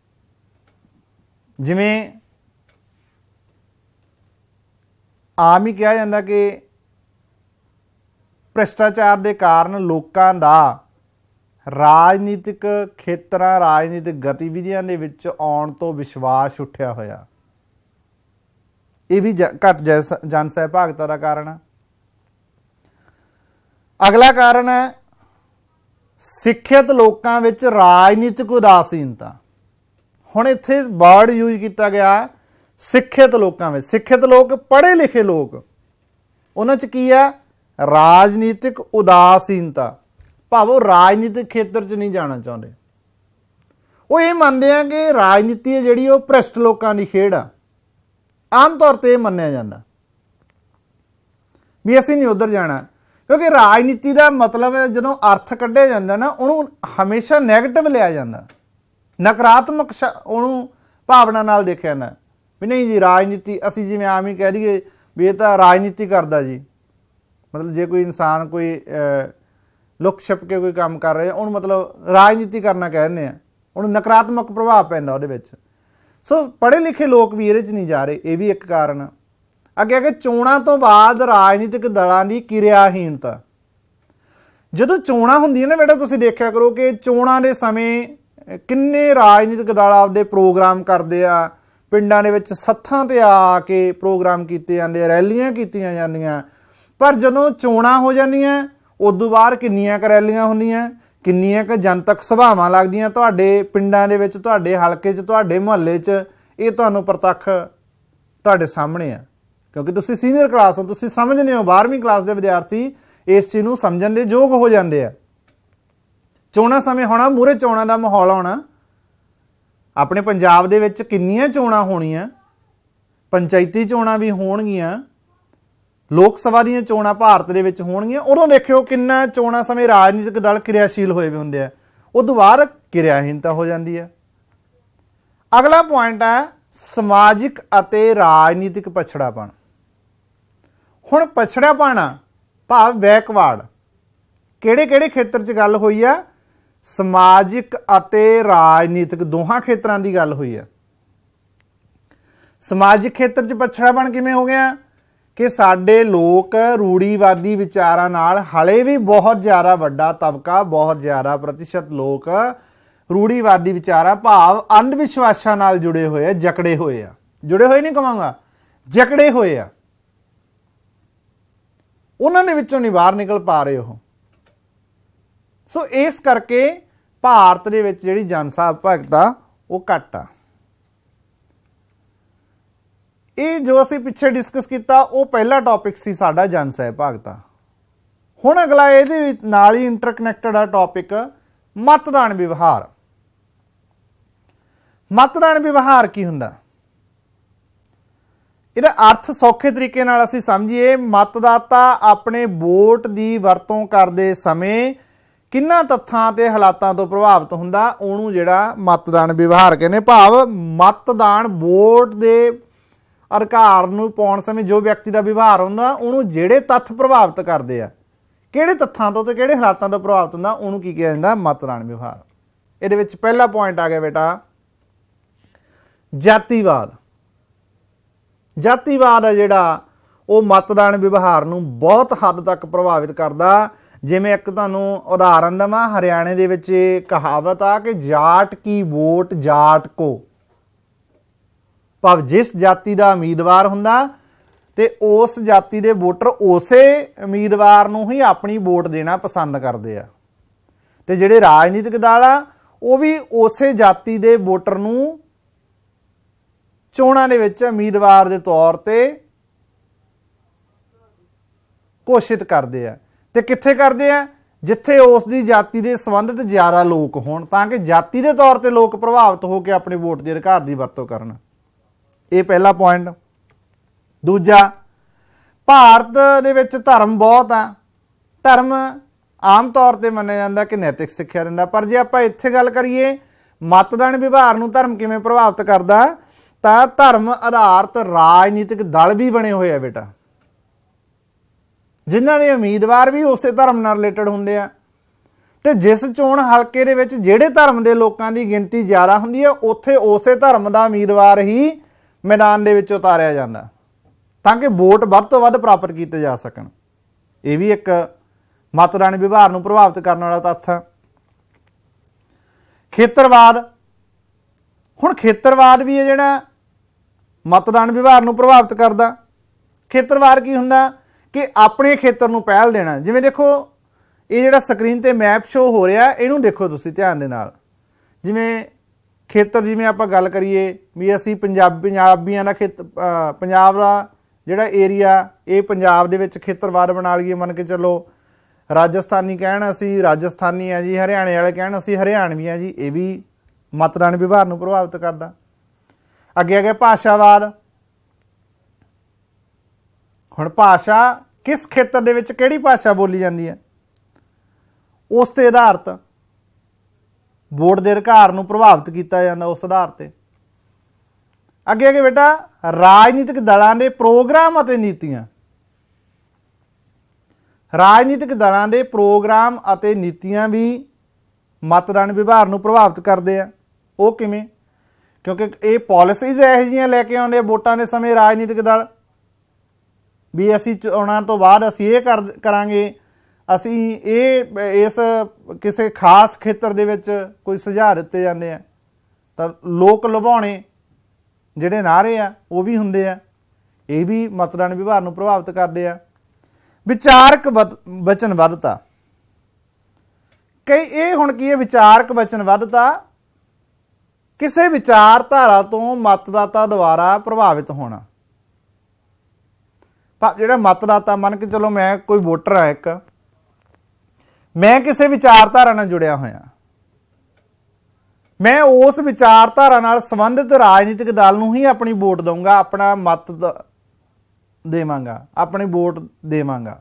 A: ਜਿਵੇਂ ਆਮ ਹੀ ਕਿਹਾ ਜਾਂਦਾ ਕਿ ਭ੍ਰਿਸ਼ਟਾਚਾਰ ਦੇ ਕਾਰਨ ਲੋਕਾਂ ਦਾ ਰਾਜਨੀਤਿਕ ਖੇਤਰਾਂ, ਰਾਜਨੀਤਿਕ ਗਤੀਵਿਧੀਆਂ ਦੇ ਵਿੱਚ ਆਉਣ ਤੋਂ ਵਿਸ਼ਵਾਸ ਉੱਠਿਆ ਹੋਇਆ। ਇਹ ਵੀ ਘੱਟ ਜਨ ਸਹਿਭਾਗਤਾ ਦਾ ਕਾਰਨ ਹੈ। ਅਗਲਾ ਕਾਰਨ ਹੈ ਸਿੱਖਿਅਤ ਲੋਕਾਂ ਵਿੱਚ ਰਾਜਨੀਤਿਕ ਉਦਾਸੀਨਤਾ। ਹੁਣ ਇੱਥੇ ਵਰਡ ਯੂਜ਼ ਕੀਤਾ ਗਿਆ ਸਿੱਖਿਅਤ ਲੋਕਾਂ ਵਿੱਚ। ਸਿੱਖਿਅਤ ਲੋਕ, ਪੜ੍ਹੇ ਲਿਖੇ ਲੋਕ, ਉਹਨਾਂ 'ਚ ਕੀ ਆ? ਰਾਜਨੀਤਿਕ ਉਦਾਸੀਨਤਾ, ਭਾਵ ਉਹ ਰਾਜਨੀਤਿਕ ਖੇਤਰ 'ਚ ਨਹੀਂ ਜਾਣਾ ਚਾਹੁੰਦੇ। ਉਹ ਇਹ ਮੰਨਦੇ ਆ ਕਿ ਰਾਜਨੀਤੀ ਹੈ ਜਿਹੜੀ ਉਹ ਭ੍ਰਿਸ਼ਟ ਲੋਕਾਂ ਦੀ ਖੇਡ ਆ। ਆਮ ਤੌਰ ਤੇ ਇਹ ਮੰਨਿਆ ਜਾਂਦਾ ਵੀ ਅਸੀਂ ਨਹੀਂ ਉੱਧਰ ਜਾਣਾ, ਕਿਉਂਕਿ ਰਾਜਨੀਤੀ ਦਾ ਮਤਲਬ ਜਦੋਂ ਅਰਥ ਕੱਢਿਆ ਜਾਂਦਾ ਨਾ, ਉਹਨੂੰ ਹਮੇਸ਼ਾ ਨੈਗੇਟਿਵ ਲਿਆ ਜਾਂਦਾ, ਨਕਾਰਾਤਮਕ ਉਹਨੂੰ ਭਾਵਨਾ ਨਾਲ ਦੇਖਿਆ ਜਾਂਦਾ ਵੀ ਨਹੀਂ ਜੀ ਰਾਜਨੀਤੀ, ਅਸੀਂ ਜਿਵੇਂ ਆਮ ਹੀ ਕਹਿ ਦਈਏ ਵੀ ਇਹ ਤਾਂ ਰਾਜਨੀਤੀ ਕਰਦਾ ਜੀ। ਮਤਲਬ ਜੇ ਕੋਈ ਇਨਸਾਨ ਕੋਈ ਲੁਕ ਛਿਪ ਕੇ ਕੋਈ ਕੰਮ ਕਰ ਰਿਹਾ, ਉਹਨੂੰ ਮਤਲਬ ਰਾਜਨੀਤੀ ਕਰਨਾ ਕਹਿ ਦਿੰਦੇ ਆ, ਉਹਨੂੰ ਨਕਾਰਾਤਮਕ ਪ੍ਰਭਾਵ ਪੈਂਦਾ ਉਹਦੇ ਵਿੱਚ। ਸੋ ਪੜ੍ਹੇ ਲਿਖੇ ਲੋਕ ਵੀ ਇਹਦੇ 'ਚ ਨਹੀਂ ਜਾ ਰਹੇ, ਇਹ ਵੀ ਇੱਕ ਕਾਰਨ। ਅੱਗੇ ਚੋਣਾਂ ਤੋਂ ਬਾਅਦ ਰਾਜਨੀਤਿਕ ਦਲਾਂ ਦੀ ਕਿਰਿਆਹੀਨਤਾ। ਜਦੋਂ ਚੋਣਾਂ ਹੁੰਦੀਆਂ ਨੇ ਬੇਟਾ, ਤੁਸੀਂ ਦੇਖਿਆ ਕਰੋ ਕਿ ਚੋਣਾਂ ਦੇ ਸਮੇਂ ਕਿੰਨੇ ਰਾਜਨੀਤਿਕ ਦਲ ਆਪਦੇ ਪ੍ਰੋਗਰਾਮ ਕਰਦੇ ਆ, ਪਿੰਡਾਂ ਦੇ ਵਿੱਚ ਸੱਥਾਂ 'ਤੇ ਆ ਕੇ ਪ੍ਰੋਗਰਾਮ ਕੀਤੇ ਜਾਂਦੇ ਆ, ਰੈਲੀਆਂ ਕੀਤੀਆਂ ਜਾਂਦੀਆਂ। ਪਰ ਜਦੋਂ ਚੋਣਾਂ ਹੋ ਜਾਂਦੀਆਂ, ਉਦੋਂ ਬਾਅਦ ਕਿੰਨੀਆਂ ਕੁ ਰੈਲੀਆਂ ਹੁੰਦੀਆਂ, ਕਿੰਨੀਆਂ ਕੁ ਜਨਤਕ ਸਭਾਵਾਂ ਲੱਗਦੀਆਂ ਤੁਹਾਡੇ ਪਿੰਡਾਂ ਦੇ ਵਿੱਚ, ਤੁਹਾਡੇ ਹਲਕੇ 'ਚ, ਤੁਹਾਡੇ ਮੁਹੱਲੇ 'ਚ। ਇਹ ਤੁਹਾਨੂੰ ਪ੍ਰਤੱਖ ਤੁਹਾਡੇ ਸਾਹਮਣੇ ਆ, ਕਿਉਂਕਿ ਤੁਸੀਂ ਸੀਨੀਅਰ ਕਲਾਸ ਹੋ, ਤੁਸੀਂ ਸਮਝਦੇ ਹੋ। 12ਵੀਂ ਕਲਾਸ ਦੇ ਵਿਦਿਆਰਥੀ ਇਸ ਚੀਜ਼ ਨੂੰ ਸਮਝਣ ਦੇ ਯੋਗ ਹੋ ਜਾਂਦੇ ਆ। ਚੋਣਾਂ ਸਮੇਂ ਹੋਣਾ, ਮੂਹਰੇ ਚੋਣਾਂ ਦਾ ਮਾਹੌਲ ਹੋਣਾ। ਆਪਣੇ ਪੰਜਾਬ ਦੇ ਵਿੱਚ ਕਿੰਨੀਆਂ ਚੋਣਾਂ ਹੋਣੀਆਂ, ਪੰਚਾਇਤੀ ਚੋਣਾਂ ਵੀ ਹੋਣਗੀਆਂ, ਲੋਕ ਸਭਾ ਦੀਆਂ ਚੋਣਾਂ ਭਾਰਤ ਦੇ ਵਿੱਚ ਹੋਣਗੀਆਂ। ਉਦੋਂ ਦੇਖਿਓ ਕਿੰਨਾ ਚੋਣਾਂ ਸਮੇਂ ਰਾਜਨੀਤਿਕ ਦਲ ਕਿਰਿਆਸ਼ੀਲ ਹੋਏ ਵੀ ਹੁੰਦੇ ਆ, ਉਦੋਂ ਬਾਅਦ ਕਿਰਿਆਹੀਨਤਾ ਹੋ ਜਾਂਦੀ ਹੈ। ਅਗਲਾ ਪੁਆਇੰਟ ਹੈ ਸਮਾਜਿਕ ਅਤੇ ਰਾਜਨੀਤਿਕ ਪਛੜਾਪਣ। ਹੁਣ ਪਛੜਾਪਣ ਭਾਵ ਬੈਕਵਰਡ, ਕਿਹੜੇ ਕਿਹੜੇ ਖੇਤਰ 'ਚ ਗੱਲ ਹੋਈ ਆ? ਸਮਾਜਿਕ ਅਤੇ ਰਾਜਨੀਤਿਕ ਦੋਹਾਂ ਖੇਤਰਾਂ ਦੀ ਗੱਲ ਹੋਈ ਆ। ਸਮਾਜਿਕ ਖੇਤਰ 'ਚ ਪਛੜਾਪਣ ਕਿਵੇਂ ਹੋ ਗਿਆ ਕਿ ਸਾਡੇ ਲੋਕ ਰੂੜੀਵਾਦੀ ਵਿਚਾਰਾਂ ਨਾਲ, ਹਲੇ ਵੀ ਬਹੁਤ ਜ਼ਿਆਦਾ ਵੱਡਾ ਤਬਕਾ, ਬਹੁਤ ਜ਼ਿਆਦਾ ਪ੍ਰਤੀਸ਼ਤ ਲੋਕ ਰੂੜੀਵਾਦੀ ਵਿਚਾਰਾਂ ਭਾਵ ਅੰਧ ਵਿਸ਼ਵਾਸਾਂ ਨਾਲ ਜੁੜੇ ਹੋਏ ਆ, ਜਕੜੇ ਹੋਏ ਆ। ਜੁੜੇ ਹੋਏ ਨਹੀਂ ਕਹਾਂਗਾ, ਜਕੜੇ ਹੋਏ ਆ। ਉਹਨਾਂ ਦੇ ਵਿੱਚੋਂ ਨਹੀਂ ਬਾਹਰ ਨਿਕਲ ਪਾ ਰਹੇ ਉਹ। ਸੋ ਇਸ ਕਰਕੇ ਭਾਰਤ ਦੇ ਵਿੱਚ ਜਿਹੜੀ ਜਨਸਹਿਭਾਗਤਾ ਉਹ ਘੱਟ ਆ। ਇਹ ਜੋ ਅਸੀਂ ਪਿੱਛੇ ਡਿਸਕਸ ਕੀਤਾ ਉਹ ਪਹਿਲਾ ਟੌਪਿਕ ਸੀ ਸਾਡਾ, ਜਨਸਹਿਭਾਗਤਾ। ਹੁਣ ਅਗਲਾ ਇਹਦੇ ਵਿੱਚ ਨਾਲ ਹੀ ਇੰਟਰਕਨੈਕਟਡ ਆ ਟੌਪਿਕ, ਮਤਦਾਨ ਵਿਵਹਾਰ। ਮਤਦਾਨ ਵਿਵਹਾਰ ਕੀ ਹੁੰਦਾ? ਇਹਦਾ ਅਰਥ ਸੌਖੇ ਤਰੀਕੇ ਨਾਲ ਅਸੀਂ ਸਮਝੀਏ। ਮਤਦਾਤਾ ਆਪਣੇ ਵੋਟ ਦੀ ਵਰਤੋਂ ਕਰਦੇ ਸਮੇਂ ਕਿੰਨਾ ਤੱਥਾਂ ਤੇ ਹਾਲਾਤਾਂ ਤੋਂ ਪ੍ਰਭਾਵਿਤ ਹੁੰਦਾ, ਉਹਨੂੰ ਜਿਹੜਾ ਮਤਦਾਨ ਵਿਵਹਾਰ ਕਹਿੰਦੇ। ਭਾਵ ਮਤਦਾਨ ਵੋਟ ਦੇ ਅਧਿਕਾਰ ਨੂੰ ਪਾਉਣ ਸਮੇਂ ਜੋ ਵਿਅਕਤੀ ਦਾ ਵਿਵਹਾਰ ਹੁੰਦਾ, ਉਹਨੂੰ ਜਿਹੜੇ ਤੱਥ ਪ੍ਰਭਾਵਿਤ ਕਰਦੇ ਆ, ਕਿਹੜੇ ਤੱਥਾਂ ਤੋਂ ਤੇ ਕਿਹੜੇ ਹਾਲਾਤਾਂ ਤੋਂ ਪ੍ਰਭਾਵਿਤ ਹੁੰਦਾ, ਉਹਨੂੰ ਕੀ ਕਿਹਾ ਜਾਂਦਾ? ਮਤਦਾਨ ਵਿਵਹਾਰ। ਇਹਦੇ ਵਿੱਚ ਪਹਿਲਾ ਪੁਆਇੰਟ ਆ ਗਿਆ ਬੇਟਾ ਜਾਤੀਵਾਦ। ਜਾਤੀਵਾਦ ਆ ਜਿਹੜਾ ਉਹ ਮਤਦਾਨ ਵਿਵਹਾਰ ਨੂੰ ਬਹੁਤ ਹੱਦ ਤੱਕ ਪ੍ਰਭਾਵਿਤ ਕਰਦਾ। ਜਿਵੇਂ ਇੱਕ ਤੁਹਾਨੂੰ ਉਦਾਹਰਨ ਦੇਵਾਂ, ਹਰਿਆਣੇ ਦੇ ਵਿੱਚ ਕਹਾਵਤ ਆ ਕਿ ਜਾਟ ਕੀ ਵੋਟ ਜਾਟ ਕੋ, ਭਾਵ ਜਿਸ ਜਾਤੀ ਦਾ ਉਮੀਦਵਾਰ ਹੁੰਦਾ ਤੇ ਉਸ ਜਾਤੀ ਦੇ ਵੋਟਰ ਉਸੇ ਉਮੀਦਵਾਰ ਨੂੰ ਹੀ ਆਪਣੀ ਵੋਟ ਦੇਣਾ ਪਸੰਦ ਕਰਦੇ ਆ, ਤੇ ਜਿਹੜੇ ਰਾਜਨੀਤਿਕ ਦਲ ਆ ਉਹ ਵੀ ਉਸੇ ਜਾਤੀ ਦੇ ਵੋਟਰ ਨੂੰ ਚੋਣਾਂ ਦੇ ਵਿੱਚ ਉਮੀਦਵਾਰ ਦੇ ਤੌਰ ਤੇ ਘੋਸ਼ਿਤ ਕਰਦੇ ਆ। ਤੇ ਕਿੱਥੇ ਕਰਦੇ ਆ? ਜਿੱਥੇ ਉਸ ਦੀ ਜਾਤੀ ਦੇ ਸੰਬੰਧਿਤ ਜ਼ਿਆਦਾ ਲੋਕ ਹੋਣ, ਤਾਂ ਕਿ ਜਾਤੀ ਦੇ ਤੌਰ ਤੇ ਲੋਕ ਪ੍ਰਭਾਵਿਤ ਹੋ ਕੇ ਆਪਣੇ ਵੋਟ ਦੇ ਅਧਿਕਾਰ ਦੀ ਵਰਤੋਂ ਕਰਨ। ਇਹ ਪਹਿਲਾ ਪੁਆਇੰਟ। ਦੂਜਾ, ਭਾਰਤ ਦੇ ਵਿੱਚ ਧਰਮ ਬਹੁਤ ਆ। ਧਰਮ ਆਮ ਤੌਰ ਤੇ ਮੰਨਿਆ ਜਾਂਦਾ ਕਿ ਨੈਤਿਕ ਸਿੱਖਿਆ ਦਿੰਦਾ, ਪਰ ਜੇ ਆਪਾਂ ਇੱਥੇ ਗੱਲ ਕਰੀਏ ਮਤਦਾਨ ਵਿਵਹਾਰ ਨੂੰ ਧਰਮ ਕਿਵੇਂ ਪ੍ਰਭਾਵਿਤ ਕਰਦਾ, ਤਾਂ ਧਰਮ ਆਧਾਰਿਤ ਰਾਜਨੀਤਿਕ ਦਲ ਵੀ ਬਣੇ ਹੋਏ ਆ ਬੇਟਾ, ਜਿਨ੍ਹਾਂ ਦੇ ਉਮੀਦਵਾਰ ਵੀ ਉਸੇ ਧਰਮ ਨਾਲ ਰਿਲੇਟਡ ਹੁੰਦੇ ਆ। ਤੇ ਜਿਸ ਚੋਣ ਹਲਕੇ ਦੇ ਵਿੱਚ ਜਿਹੜੇ ਧਰਮ ਦੇ ਲੋਕਾਂ ਦੀ ਗਿਣਤੀ ਜ਼ਿਆਦਾ ਹੁੰਦੀ ਹੈ, ਉੱਥੇ ਉਸੇ ਧਰਮ ਦਾ ਉਮੀਦਵਾਰ ਹੀ ਮੈਦਾਨ ਦੇ ਵਿੱਚ ਉਤਾਰਿਆ ਜਾਂਦਾ, ਤਾਂ ਕਿ ਵੋਟ ਵੱਧ ਤੋਂ ਵੱਧ ਪ੍ਰਾਪਤ ਕੀਤੇ ਜਾ ਸਕਣ। ਇਹ ਵੀ ਇੱਕ ਮਤਦਾਨ ਵਿਵਹਾਰ ਨੂੰ ਪ੍ਰਭਾਵਿਤ ਕਰਨ ਵਾਲਾ ਤੱਥ ਹੈ। ਖੇਤਰਵਾਦ। ਹੁਣ ਖੇਤਰਵਾਦ ਵੀ ਹੈ ਜਿਹੜਾ ਮਤਦਾਨ ਵਿਵਹਾਰ ਨੂੰ ਪ੍ਰਭਾਵਿਤ ਕਰਦਾ। ਖੇਤਰਵਾਦ ਕੀ ਹੁੰਦਾ ਕਿ ਆਪਣੇ ਖੇਤਰ ਨੂੰ ਪਹਿਲ ਦੇਣਾ। ਜਿਵੇਂ ਦੇਖੋ ਇਹ ਜਿਹੜਾ ਸਕਰੀਨ ਤੇ ਮੈਪ ਸ਼ੋ ਹੋ ਰਿਹਾ ਇਹਨੂੰ ਦੇਖੋ ਤੁਸੀਂ ਧਿਆਨ ਦੇ ਨਾਲ। ਜਿਵੇਂ ਖੇਤਰ, ਜਿਵੇਂ ਆਪਾਂ ਗੱਲ ਕਰੀਏ ਵੀ ਅਸੀਂ ਪੰਜਾਬੀਆਂ ਦਾ ਪੰਜਾਬ ਦਾ ਜਿਹੜਾ ਏਰੀਆ ਇਹ ਪੰਜਾਬ ਦੇ ਵਿੱਚ ਖੇਤਰਵਾਦ ਬਣਾ ਲਈਏ। ਮੰਨ ਕੇ ਚੱਲੋ ਰਾਜਸਥਾਨੀ ਕਹਿਣ ਅਸੀਂ ਰਾਜਸਥਾਨੀ ਆ ਜੀ, ਹਰਿਆਣੇ ਵਾਲੇ ਕਹਿਣ ਅਸੀਂ ਹਰਿਆਣਵੀ ਆ ਜੀ। ਇਹ ਵੀ ਮਤਦਾਨ ਵਿਵਹਾਰ ਨੂੰ ਪ੍ਰਭਾਵਿਤ ਕਰਦਾ। ਅੱਗੇ ਭਾਸ਼ਾਵਾਦ। ਹੁਣ ਭਾਸ਼ਾ ਕਿਸ ਖੇਤਰ ਦੇ ਵਿੱਚ ਕਿਹੜੀ ਭਾਸ਼ਾ ਬੋਲੀ ਜਾਂਦੀ ਹੈ ਉਸ ਤੇ ਆਧਾਰਿਤ ਵੋਟ ਦੇ ਅਧਿਕਾਰ ਨੂੰ ਪ੍ਰਭਾਵਿਤ ਕੀਤਾ ਜਾਂਦਾ ਉਸ ਆਧਾਰ ਤੇ। ਅੱਗੇ ਬੇਟਾ ਰਾਜਨੀਤਿਕ ਦਲਾਂ ਦੇ ਪ੍ਰੋਗਰਾਮ ਅਤੇ ਨੀਤੀਆਂ। ਰਾਜਨੀਤਿਕ ਦਲਾਂ ਦੇ ਪ੍ਰੋਗਰਾਮ ਅਤੇ ਨੀਤੀਆਂ ਵੀ ਮਤਦਾਨ ਵਿਵਹਾਰ ਨੂੰ ਪ੍ਰਭਾਵਿਤ ਕਰਦੇ ਆ। ਉਹ ਕਿਵੇਂ? ਕਿਉਂਕਿ ਇਹ ਪਾਲਿਸੀਜ਼ ਇਹੋ ਜਿਹੀਆਂ ਲੈ ਕੇ ਆਉਂਦੇ ਵੋਟਾਂ ਦੇ ਸਮੇਂ ਰਾਜਨੀਤਿਕ ਦਲ ਵੀ ਅਸੀਂ ਚੋਣਾਂ ਤੋਂ ਬਾਅਦ ਅਸੀਂ ਇਹ ਕਰਾਂਗੇ, ਅਸੀਂ ਇਹ ਇਸ ਕਿਸੇ ਖਾਸ ਖੇਤਰ ਦੇ ਵਿੱਚ ਕੋਈ ਸੁਝਾਅ ਦਿੱਤੇ ਜਾਂਦੇ ਆ। ਤਾਂ ਲੋਕ ਲੁਭਾਉਣੇ ਜਿਹੜੇ ਨਾਅਰੇ ਆ ਉਹ ਵੀ ਹੁੰਦੇ ਆ। ਇਹ ਵੀ ਮਤਦਾਨ ਵਿਵਹਾਰ ਨੂੰ ਪ੍ਰਭਾਵਿਤ ਕਰਦੇ ਆ। ਵਿਚਾਰਕ ਵਚਨਬੱਧਤਾ। ਕਈ ਇਹ ਹੁਣ ਕੀ ਹੈ? ਵਿਚਾਰਕ ਵਚਨਬੱਧਤਾ ਕਿਸੇ ਵਿਚਾਰਧਾਰਾ ਤੋਂ ਮਤਦਾਤਾ ਦੁਆਰਾ ਪ੍ਰਭਾਵਿਤ ਹੋਣਾ। ਜਿਹੜਾ ਮਤਦਾਤਾ, ਮੰਨ ਕੇ ਚਲੋ ਮੈਂ ਕੋਈ ਵੋਟਰ ਆ ਇੱਕ, ਮੈਂ ਕਿਸੇ ਵਿਚਾਰਧਾਰਾ ਨਾਲ ਜੁੜਿਆ ਹੋਇਆ, ਮੈਂ ਉਸ ਵਿਚਾਰਧਾਰਾ ਨਾਲ ਸੰਬੰਧਿਤ ਰਾਜਨੀਤਿਕ ਦਲ ਨੂੰ ਹੀ ਆਪਣੀ ਵੋਟ ਦਊਂਗਾ, ਆਪਣਾ ਮਤ ਦੇਵਾਂਗਾ, ਆਪਣੀ ਵੋਟ ਦੇਵਾਂਗਾ।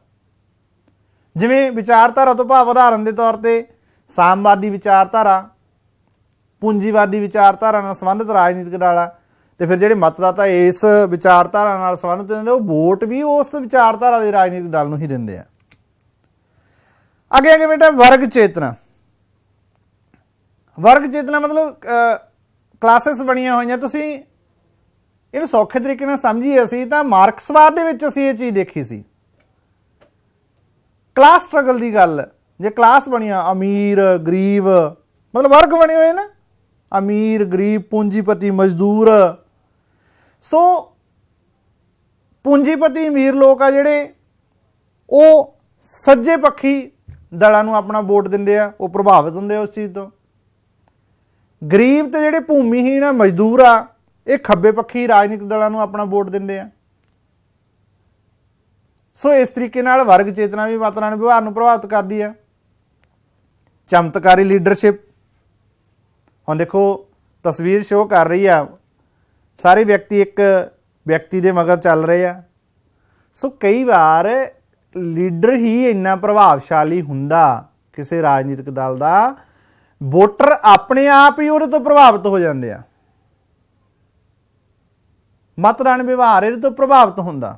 A: ਜਿਵੇਂ ਵਿਚਾਰਧਾਰਾ ਤੋਂ ਭਾਵ ਉਦਾਹਰਨ ਦੇ ਤੌਰ ਤੇ ਸਾਮਵਾਦੀ ਵਿਚਾਰਧਾਰਾ, ਪੂੰਜੀਵਾਦੀ ਵਿਚਾਰਧਾਰਾ ਨਾਲ ਸੰਬੰਧਿਤ ਰਾਜਨੀਤਿਕ ਦਲ ਆ, ਤੇ ਫਿਰ ਜਿਹੜੇ ਮਤਦਾਤਾ ਇਸ ਵਿਚਾਰਧਾਰਾ ਨਾਲ ਸੰਬੰਧਿਤ ਹੁੰਦੇ ਉਹ ਵੋਟ ਵੀ ਉਸ ਵਿਚਾਰਧਾਰਾ ਦੇ ਰਾਜਨੀਤਿਕ ਦਲ ਨੂੰ ਹੀ ਦਿੰਦੇ ਆ। ਅੱਗੇ ਬੇਟਾ ਵਰਗ ਚੇਤਨਾ। ਵਰਗ ਚੇਤਨਾ ਮਤਲਬ ਕਲਾਸਿਸ ਬਣੀਆਂ ਹੋਈਆਂ। ਤੁਸੀਂ ਇਹਨੂੰ ਸੌਖੇ ਤਰੀਕੇ ਨਾਲ ਸਮਝੀਏ ਅਸੀਂ ਤਾਂ ਮਾਰਕਸਵਾਦ ਦੇ ਵਿੱਚ ਅਸੀਂ ਇਹ ਚੀਜ਼ ਦੇਖੀ ਸੀ। ਕਲਾਸ ਸਟਰਗਲ ਦੀ ਗੱਲ, ਜੇ ਕਲਾਸ ਬਣੀਆਂ ਅਮੀਰ ਗਰੀਬ, ਮਤਲਬ ਵਰਗ ਬਣੇ ਹੋਏ ਨਾ, ਅਮੀਰ ਗਰੀਬ ਪੂੰਜੀਪਤੀ ਮਜ਼ਦੂਰ। ਸੋ ਪੂੰਜੀਪਤੀ ਅਮੀਰ ਲੋਕ ਆ ਜਿਹੜੇ ਉਹ ਸੱਜੇ ਪੱਖੀ ਦਲਾਂ ਨੂੰ ਆਪਣਾ ਵੋਟ ਦਿੰਦੇ ਆ, ਉਹ ਪ੍ਰਭਾਵਿਤ ਹੁੰਦੇ ਆ ਉਸ ਚੀਜ਼ ਤੋਂ। ਗਰੀਬ ਤੇ ਜਿਹੜੇ ਭੂਮੀਹੀਣ ਆ ਮਜ਼ਦੂਰ ਆ ਇਹ ਖੱਬੇ ਪੱਖੀ ਰਾਜਨੀਤਿਕ ਦਲਾਂ ਨੂੰ ਆਪਣਾ ਵੋਟ ਦਿੰਦੇ ਆ। ਸੋ ਇਸ ਤਰੀਕੇ ਨਾਲ ਵਰਗ ਚੇਤਨਾ ਵੀ ਮਤਦਾਨ ਵਿਵਹਾਰ ਨੂੰ ਪ੍ਰਭਾਵਿਤ ਕਰਦੀ ਆ। ਚਮਤਕਾਰੀ ਲੀਡਰਸ਼ਿਪ। ਹੁਣ ਦੇਖੋ ਤਸਵੀਰ ਸ਼ੋਅ ਕਰ ਰਹੀ ਆ, ਸਾਰੇ ਵਿਅਕਤੀ ਇੱਕ ਵਿਅਕਤੀ ਦੇ ਮਗਰ ਚੱਲ ਰਹੇ ਆ। ਸੋ ਕਈ ਵਾਰ ਲੀਡਰ ਹੀ ਇੰਨਾ ਪ੍ਰਭਾਵਸ਼ਾਲੀ ਹੁੰਦਾ ਕਿਸੇ ਰਾਜਨੀਤਿਕ ਦਲ ਦਾ, ਵੋਟਰ ਆਪਣੇ ਆਪ ਹੀ ਉਹਦੇ ਤੋਂ ਪ੍ਰਭਾਵਿਤ ਹੋ ਜਾਂਦੇ ਆ। ਮਤਦਾਨ ਵਿਵਹਾਰ ਇਹਦੇ ਤੋਂ ਪ੍ਰਭਾਵਿਤ ਹੁੰਦਾ।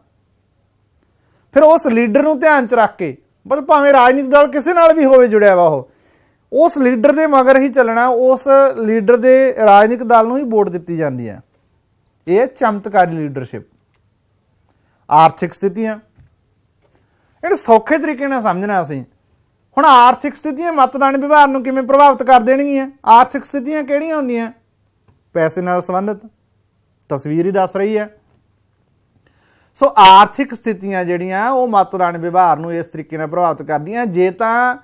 A: ਫਿਰ ਉਸ ਲੀਡਰ ਨੂੰ ਧਿਆਨ 'ਚ ਰੱਖ ਕੇ, ਮਤਲਬ ਭਾਵੇਂ ਰਾਜਨੀਤਿਕ ਦਲ ਕਿਸੇ ਨਾਲ ਵੀ ਹੋਵੇ ਜੁੜਿਆ ਵਾ, ਉਹ ਉਸ ਲੀਡਰ ਦੇ ਮਗਰ ਹੀ ਚੱਲਣਾ, ਉਸ ਲੀਡਰ ਦੇ ਰਾਜਨੀਤਿਕ ਦਲ ਨੂੰ ਹੀ ਵੋਟ ਦਿੱਤੀ ਜਾਂਦੀ ਹੈ। ਇਹ ਚਮਤਕਾਰੀ ਲੀਡਰਸ਼ਿਪ। ਆਰਥਿਕ ਸਥਿਤੀਆਂ, ਇਹਨੂੰ ਸੌਖੇ ਤਰੀਕੇ ਨਾਲ ਸਮਝਣਾ ਅਸੀਂ। ਹੁਣ ਆਰਥਿਕ ਸਥਿਤੀਆਂ ਮਤਦਾਨ ਵਿਵਹਾਰ ਨੂੰ ਕਿਵੇਂ ਪ੍ਰਭਾਵਿਤ ਕਰ ਦੇਣਗੀਆਂ? ਆਰਥਿਕ ਸਥਿਤੀਆਂ ਕਿਹੜੀਆਂ ਹੁੰਦੀਆਂ? ਪੈਸੇ ਨਾਲ ਸੰਬੰਧਿਤ, ਤਸਵੀਰ ਹੀ ਦੱਸ ਰਹੀ ਹੈ। ਸੋ ਆਰਥਿਕ ਸਥਿਤੀਆਂ ਜਿਹੜੀਆਂ ਉਹ ਮਤਦਾਨ ਵਿਵਹਾਰ ਨੂੰ ਇਸ ਤਰੀਕੇ ਨਾਲ ਪ੍ਰਭਾਵਿਤ ਕਰਦੀਆਂ। ਜੇ ਤਾਂ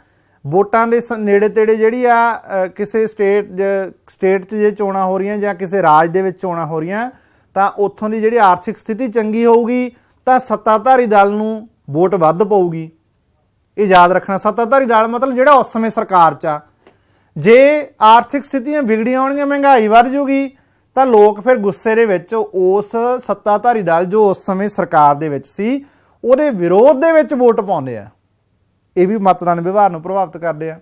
A: ਵੋਟਾਂ ਦੇ ਨੇੜੇ ਤੇੜੇ ਜਿਹੜੀ ਆ ਕਿਸੇ ਸਟੇਟ 'ਚ ਜੇ ਚੋਣਾਂ ਹੋ ਰਹੀਆਂ ਜਾਂ ਕਿਸੇ ਰਾਜ ਦੇ ਵਿੱਚ ਚੋਣਾਂ ਹੋ ਰਹੀਆਂ ਤਾਂ ਉੱਥੋਂ ਦੀ ਜਿਹੜੀ ਆਰਥਿਕ ਸਥਿਤੀ ਚੰਗੀ ਹੋਊਗੀ ਤਾਂ ਸੱਤਾਧਾਰੀ ਦਲ ਨੂੰ ਵੋਟ ਵੱਧ ਪਊਗੀ। ਇਹ ਯਾਦ ਰੱਖਣਾ, ਸੱਤਾਧਾਰੀ ਦਲ ਮਤਲਬ ਜਿਹੜਾ ਉਸ ਸਮੇਂ ਸਰਕਾਰ 'ਚ ਆ। ਜੇ ਆਰਥਿਕ ਸਥਿਤੀਆਂ ਵਿਗੜੀਆਂ ਹੋਣਗੀਆਂ, ਮਹਿੰਗਾਈ ਵੱਧ ਜੂਗੀ, ਤਾਂ ਲੋਕ ਫਿਰ ਗੁੱਸੇ ਦੇ ਵਿੱਚ ਉਸ ਸੱਤਾਧਾਰੀ ਦਲ ਜੋ ਉਸ ਸਮੇਂ ਸਰਕਾਰ ਦੇ ਵਿੱਚ ਸੀ ਉਹਦੇ ਵਿਰੋਧ ਦੇ ਵਿੱਚ ਵੋਟ ਪਾਉਂਦੇ ਆ। ਇਹ ਵੀ ਮਤਦਾਨ ਵਿਵਹਾਰ ਨੂੰ ਪ੍ਰਭਾਵਿਤ ਕਰਦੇ ਆ।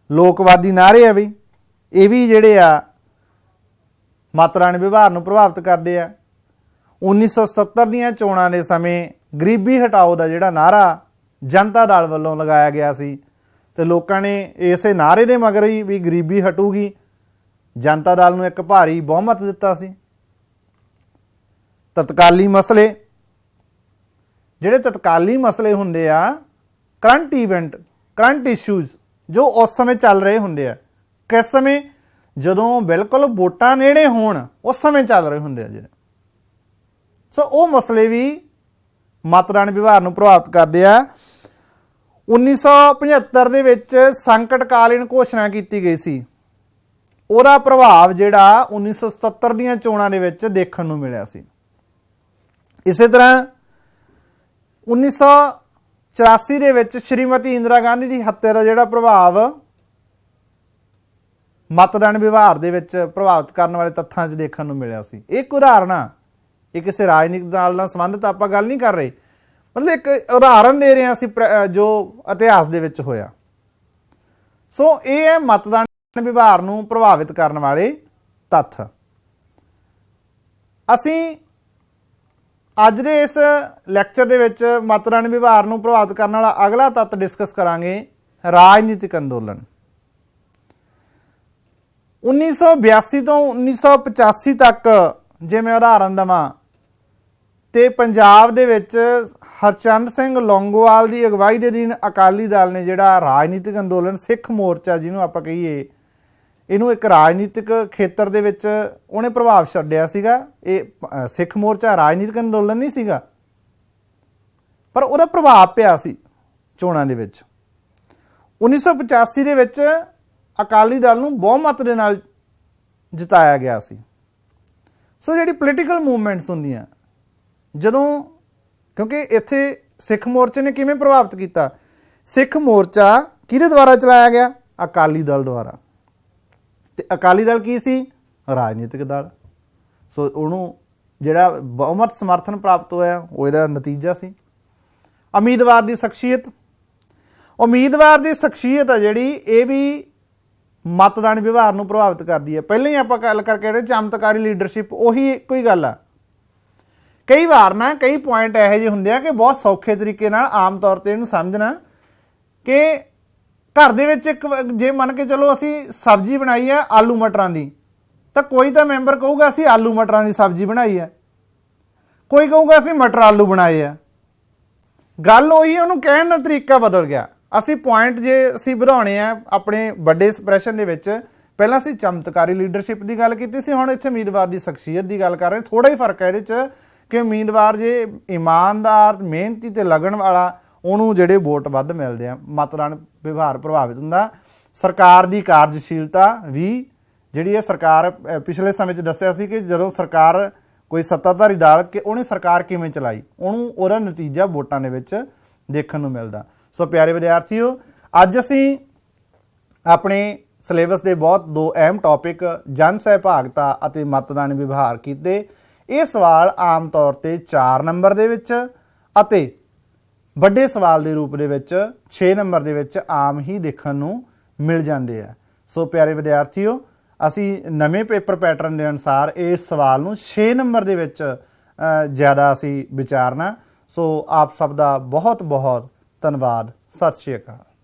A: ਲੋਕਵਾਦੀ ਨਾਅਰੇ ਆ ਬਈ, ਇਹ ਵੀ ਜਿਹੜੇ ਆ ਮਤਦਾਨ ਵਿਵਹਾਰ ਨੂੰ ਪ੍ਰਭਾਵਿਤ ਕਰਦੇ ਆ। 1977 ਦੀਆਂ ਚੋਣਾਂ ਦੇ ਸਮੇਂ ਗਰੀਬੀ ਹਟਾਓ ਦਾ ਜਿਹੜਾ ਨਾਅਰਾ ਜਨਤਾ ਦਲ ਵੱਲੋਂ ਲਗਾਇਆ ਗਿਆ ਸੀ ਤੇ ਲੋਕਾਂ ਨੇ ਇਸੇ ਨਾਅਰੇ ਦੇ ਮਗਰ ਹੀ ਵੀ ਗਰੀਬੀ ਹਟੂਗੀ ਜਨਤਾ ਦਲ ਨੂੰ ਇੱਕ ਭਾਰੀ ਬਹੁਮਤ ਦਿੱਤਾ ਸੀ। ਤਤਕਾਲੀ ਮਸਲੇ, ਜਿਹੜੇ ਤਤਕਾਲੀ ਮਸਲੇ ਹੁੰਦੇ ਆ, ਕਰੰਟ ਇਵੈਂਟ, ਕਰੰਟ ਇਸ਼ੂਜ਼ ਜੋ ਉਸ ਸਮੇਂ ਚੱਲ ਰਹੇ ਹੁੰਦੇ ਆ। ਕਿਸ ਸਮੇਂ? ਜਦੋਂ ਬਿਲਕੁਲ ਵੋਟਾਂ ਨੇੜੇ ਹੋਣ, ਉਸ ਸਮੇਂ ਚੱਲ ਰਹੇ ਹੁੰਦੇ ਆ ਜਿਹੜੇ। ਸੋ ਉਹ ਮਸਲੇ ਵੀ ਮਤਦਾਨ ਵਿਵਹਾਰ ਨੂੰ ਪ੍ਰਭਾਵਿਤ ਕਰਦੇ ਆ। 1975 ਦੇ ਵਿੱਚ ਸੰਕਟਕਾਲੀਨ ਘੋਸ਼ਣਾ ਕੀਤੀ ਗਈ ਸੀ। ਉਹਦਾ ਪ੍ਰਭਾਵ ਜਿਹੜਾ 1977 ਦੀਆਂ ਚੋਣਾਂ ਦੇ ਵਿੱਚ ਦੇਖਣ ਨੂੰ ਮਿਲਿਆ ਸੀ। ਇਸੇ ਤਰ੍ਹਾਂ 1984 ਦੇ ਵਿੱਚ ਸ਼੍ਰੀਮਤੀ ਇੰਦਰਾ ਗਾਂਧੀ ਦੀ ਹੱਤਿਆ ਦਾ ਜਿਹੜਾ ਪ੍ਰਭਾਵ ਮਤਦਾਨ ਵਿਵਹਾਰ ਦੇ ਵਿੱਚ ਪ੍ਰਭਾਵਿਤ ਕਰਨ ਵਾਲੇ ਤੱਥਾਂ 'ਚ ਦੇਖਣ ਨੂੰ ਮਿਲਿਆ ਸੀ। ਇਹ ਇੱਕ ਉਦਾਹਰਣ ਆ, ਇਹ ਕਿਸੇ ਰਾਜਨੀਤਿਕ ਦਲ ਨਾਲ ਸੰਬੰਧਿਤ ਆਪਾਂ ਗੱਲ ਨਹੀਂ ਕਰ ਰਹੇ, ਮਤਲਬ ਇੱਕ ਉਦਾਹਰਣ ਦੇ ਰਹੇ ਹਾਂ ਅਸੀਂ ਜੋ ਇਤਿਹਾਸ ਦੇ ਵਿੱਚ ਹੋਇਆ। ਸੋ ਇਹ ਹੈ ਮਤਦਾਨ ਵਿਵਹਾਰ ਨੂੰ ਪ੍ਰਭਾਵਿਤ ਕਰਨ ਵਾਲੇ ਤੱਥ। ਅਸੀਂ ਅੱਜ ਦੇ ਇਸ ਲੈਕਚਰ ਦੇ ਵਿੱਚ ਮਤਦਾਨ ਵਿਵਹਾਰ ਨੂੰ ਪ੍ਰਭਾਵਿਤ ਕਰਨ ਵਾਲਾ ਅਗਲਾ ਤੱਤ ਡਿਸਕਸ ਕਰਾਂਗੇ, ਰਾਜਨੀਤਿਕ ਅੰਦੋਲਨ। 1982 ਤੋਂ 1985 ਤੱਕ ਜੇ ਮੈਂ ਉਦਾਹਰਨ ਦੇਵਾਂ ਤੇ ਪੰਜਾਬ ਦੇ ਵਿੱਚ ਹਰਚੰਦ ਸਿੰਘ ਲੌਂਗੋਵਾਲ ਦੀ ਅਗਵਾਈ ਦੇ ਅਧੀਨ ਅਕਾਲੀ ਦਲ ਨੇ ਜਿਹੜਾ ਰਾਜਨੀਤਿਕ ਅੰਦੋਲਨ ਸਿੱਖ ਮੋਰਚਾ ਜਿਹਨੂੰ ਆਪਾਂ ਕਹੀਏ, ਇਹਨੂੰ ਇੱਕ ਰਾਜਨੀਤਿਕ ਖੇਤਰ ਦੇ ਵਿੱਚ ਉਹਨੇ ਪ੍ਰਭਾਵ ਛੱਡਿਆ ਸੀਗਾ। ਇਹ ਸਿੱਖ ਮੋਰਚਾ ਰਾਜਨੀਤਿਕ ਅੰਦੋਲਨ ਨਹੀਂ ਸੀਗਾ, ਪਰ ਉਹਦਾ ਪ੍ਰਭਾਵ ਪਿਆ ਸੀ ਚੋਣਾਂ ਦੇ ਵਿੱਚ। 1985 ਦੇ ਵਿੱਚ ਅਕਾਲੀ ਦਲ ਨੂੰ ਬਹੁਮਤ ਦੇ ਨਾਲ ਜਿਤਾਇਆ ਗਿਆ ਸੀ। ਸੋ ਜਿਹੜੀ ਪੋਲੀਟੀਕਲ ਮੂਵਮੈਂਟਸ ਹੁੰਦੀਆਂ ਜਦੋਂ, ਕਿਉਂਕਿ ਇੱਥੇ ਸਿੱਖ ਮੋਰਚੇ ਨੇ ਕਿਵੇਂ ਪ੍ਰਭਾਵਿਤ ਕੀਤਾ, ਸਿੱਖ ਮੋਰਚਾ ਕਿਹਦੇ ਦੁਆਰਾ ਚਲਾਇਆ ਗਿਆ, ਅਕਾਲੀ ਦਲ ਦੁਆਰਾ। ਤੇ ਅਕਾਲੀ ਦਲ ਕੀ ਸੀ, ਰਾਜਨੀਤਿਕ ਦਲ। ਸੋ ਉਹਨੂੰ ਜਿਹੜਾ ਬਹੁਮਤ ਸਮਰਥਨ ਪ੍ਰਾਪਤ ਹੋਇਆ ਉਹ ਇਹਦਾ ਨਤੀਜਾ ਸੀ। ਉਮੀਦਵਾਰ ਦੀ ਸ਼ਖਸੀਅਤ, ਉਮੀਦਵਾਰ ਦੀ ਸ਼ਖਸੀਅਤ ਆ ਜਿਹੜੀ ਇਹ ਵੀ ਮਤਦਾਨ ਵਿਵਹਾਰ ਨੂੰ ਪ੍ਰਭਾਵਿਤ ਕਰਦੀ ਹੈ। ਪਹਿਲਾਂ ਹੀ ਆਪਾਂ ਗੱਲ ਕਰਕੇ ਜਿਹੜੇ ਚਮਤਕਾਰੀ ਲੀਡਰਸ਼ਿਪ, ਉਹੀ ਇੱਕੋ ਹੀ ਗੱਲ ਆ। ਕਈ ਵਾਰ ਨਾ ਕਈ ਪੁਆਇੰਟ ਇਹੋ ਜਿਹੇ ਹੁੰਦੇ ਆ ਕਿ ਬਹੁਤ ਸੌਖੇ ਤਰੀਕੇ ਨਾਲ ਆਮ ਤੌਰ ਤੇ ਇਹਨੂੰ ਸਮਝਣਾ ਕਿ ਘਰ ਦੇ ਵਿੱਚ ਇੱਕ ਜੇ ਮੰਨ ਕੇ ਚਲੋ ਅਸੀਂ ਸਬਜ਼ੀ ਬਣਾਈ ਹੈ ਆਲੂ ਮਟਰਾਂ ਦੀ, ਤਾਂ ਕੋਈ ਤਾਂ ਮੈਂਬਰ ਕਹੂਗਾ ਅਸੀਂ ਆਲੂ ਮਟਰਾਂ ਦੀ ਸਬਜ਼ੀ ਬਣਾਈ ਹੈ, ਕੋਈ ਕਹੂਗਾ ਅਸੀਂ ਮਟਰ ਆਲੂ ਬਣਾਏ ਆ। ਗੱਲ ਉਹੀ, ਉਹਨੂੰ ਕਹਿਣ ਦਾ ਤਰੀਕਾ ਬਦਲ ਗਿਆ। ਅਸੀਂ ਪੁਆਇੰਟ ਜੇ ਅਸੀਂ ਵਧਾਉਣੇ ਆ ਆਪਣੇ ਵੱਡੇ ਐਕਸਪ੍ਰੈਸ਼ਨ ਦੇ ਵਿੱਚ, ਪਹਿਲਾਂ ਅਸੀਂ ਚਮਤਕਾਰੀ ਲੀਡਰਸ਼ਿਪ ਦੀ ਗੱਲ ਕੀਤੀ ਸੀ, ਹੁਣ ਇੱਥੇ ਉਮੀਦਵਾਰ ਦੀ ਸ਼ਖਸੀਅਤ ਦੀ ਗੱਲ ਕਰ ਰਹੇ। ਥੋੜਾ ਹੀ ਫਰਕ ਹੈ ਇਹਦੇ 'ਚ ਕਿ ਉਮੀਦਵਾਰ ਜੇ ਇਮਾਨਦਾਰ, ਮਿਹਨਤੀ ਤੇ ਲੱਗਣ ਵਾਲਾ, ਉਹਨੂੰ ਜਿਹੜੇ ਵੋਟ ਵੱਧ ਮਿਲਦੇ ਆ, ਮਤਦਾਨ ਵਿਵਹਾਰ ਪ੍ਰਭਾਵਿਤ ਹੁੰਦਾ। ਸਰਕਾਰ ਦੀ ਕਾਰਜਸ਼ੀਲਤਾ ਵੀ ਜਿਹੜੀ ਹੈ, ਸਰਕਾਰ ਪਿਛਲੇ ਸਮੇਂ 'ਚ ਦੱਸਿਆ ਸੀ ਕਿ ਜਦੋਂ ਸਰਕਾਰ ਕੋਈ ਸੱਤਾਧਾਰੀ ਦਲ ਕਿ ਉਹਨੇ ਸਰਕਾਰ ਕਿਵੇਂ ਚਲਾਈ, ਉਹਨੂੰ ਉਹਦਾ ਨਤੀਜਾ ਵੋਟਾਂ ਦੇ ਵਿੱਚ ਦੇਖਣ ਨੂੰ ਮਿਲਦਾ। ਸੋ ਪਿਆਰੇ ਵਿਦਿਆਰਥੀਓ, ਅੱਜ ਅਸੀਂ ਆਪਣੇ ਸਿਲੇਬਸ ਦੇ ਬਹੁਤ ਦੋ ਅਹਿਮ ਟੌਪਿਕ ਜਨ ਸਹਿਭਾਗਤਾ ਅਤੇ ਮਤਦਾਨ ਵਿਵਹਾਰ ਕੀਤੇ। ਇਹ ਸਵਾਲ ਆਮ ਤੌਰ ਤੇ 4 ਨੰਬਰ ਦੇ ਵਿੱਚ ਅਤੇ ਵੱਡੇ ਸਵਾਲ ਦੇ ਰੂਪ ਦੇ ਵਿੱਚ 6 ਨੰਬਰ ਦੇ ਵਿੱਚ ਆਮ ਹੀ ਦੇਖਣ ਨੂੰ ਮਿਲ ਜਾਂਦੇ ਆ। ਸੋ ਪਿਆਰੇ ਵਿਦਿਆਰਥੀਓ, ਅਸੀਂ ਨਵੇਂ ਪੇਪਰ ਪੈਟਰਨ ਦੇ ਅਨੁਸਾਰ ਇਸ ਸਵਾਲ ਨੂੰ 6 ਨੰਬਰ ਦੇ ਵਿੱਚ ਜ਼ਿਆਦਾ ਅਸੀਂ ਵਿਚਾਰਨਾ। ਸੋ ਆਪ ਸਭ ਦਾ ਬਹੁਤ ਬਹੁਤ ਧੰਨਵਾਦ। ਸਤਿ ਸ਼੍ਰੀ ਅਕਾਲ।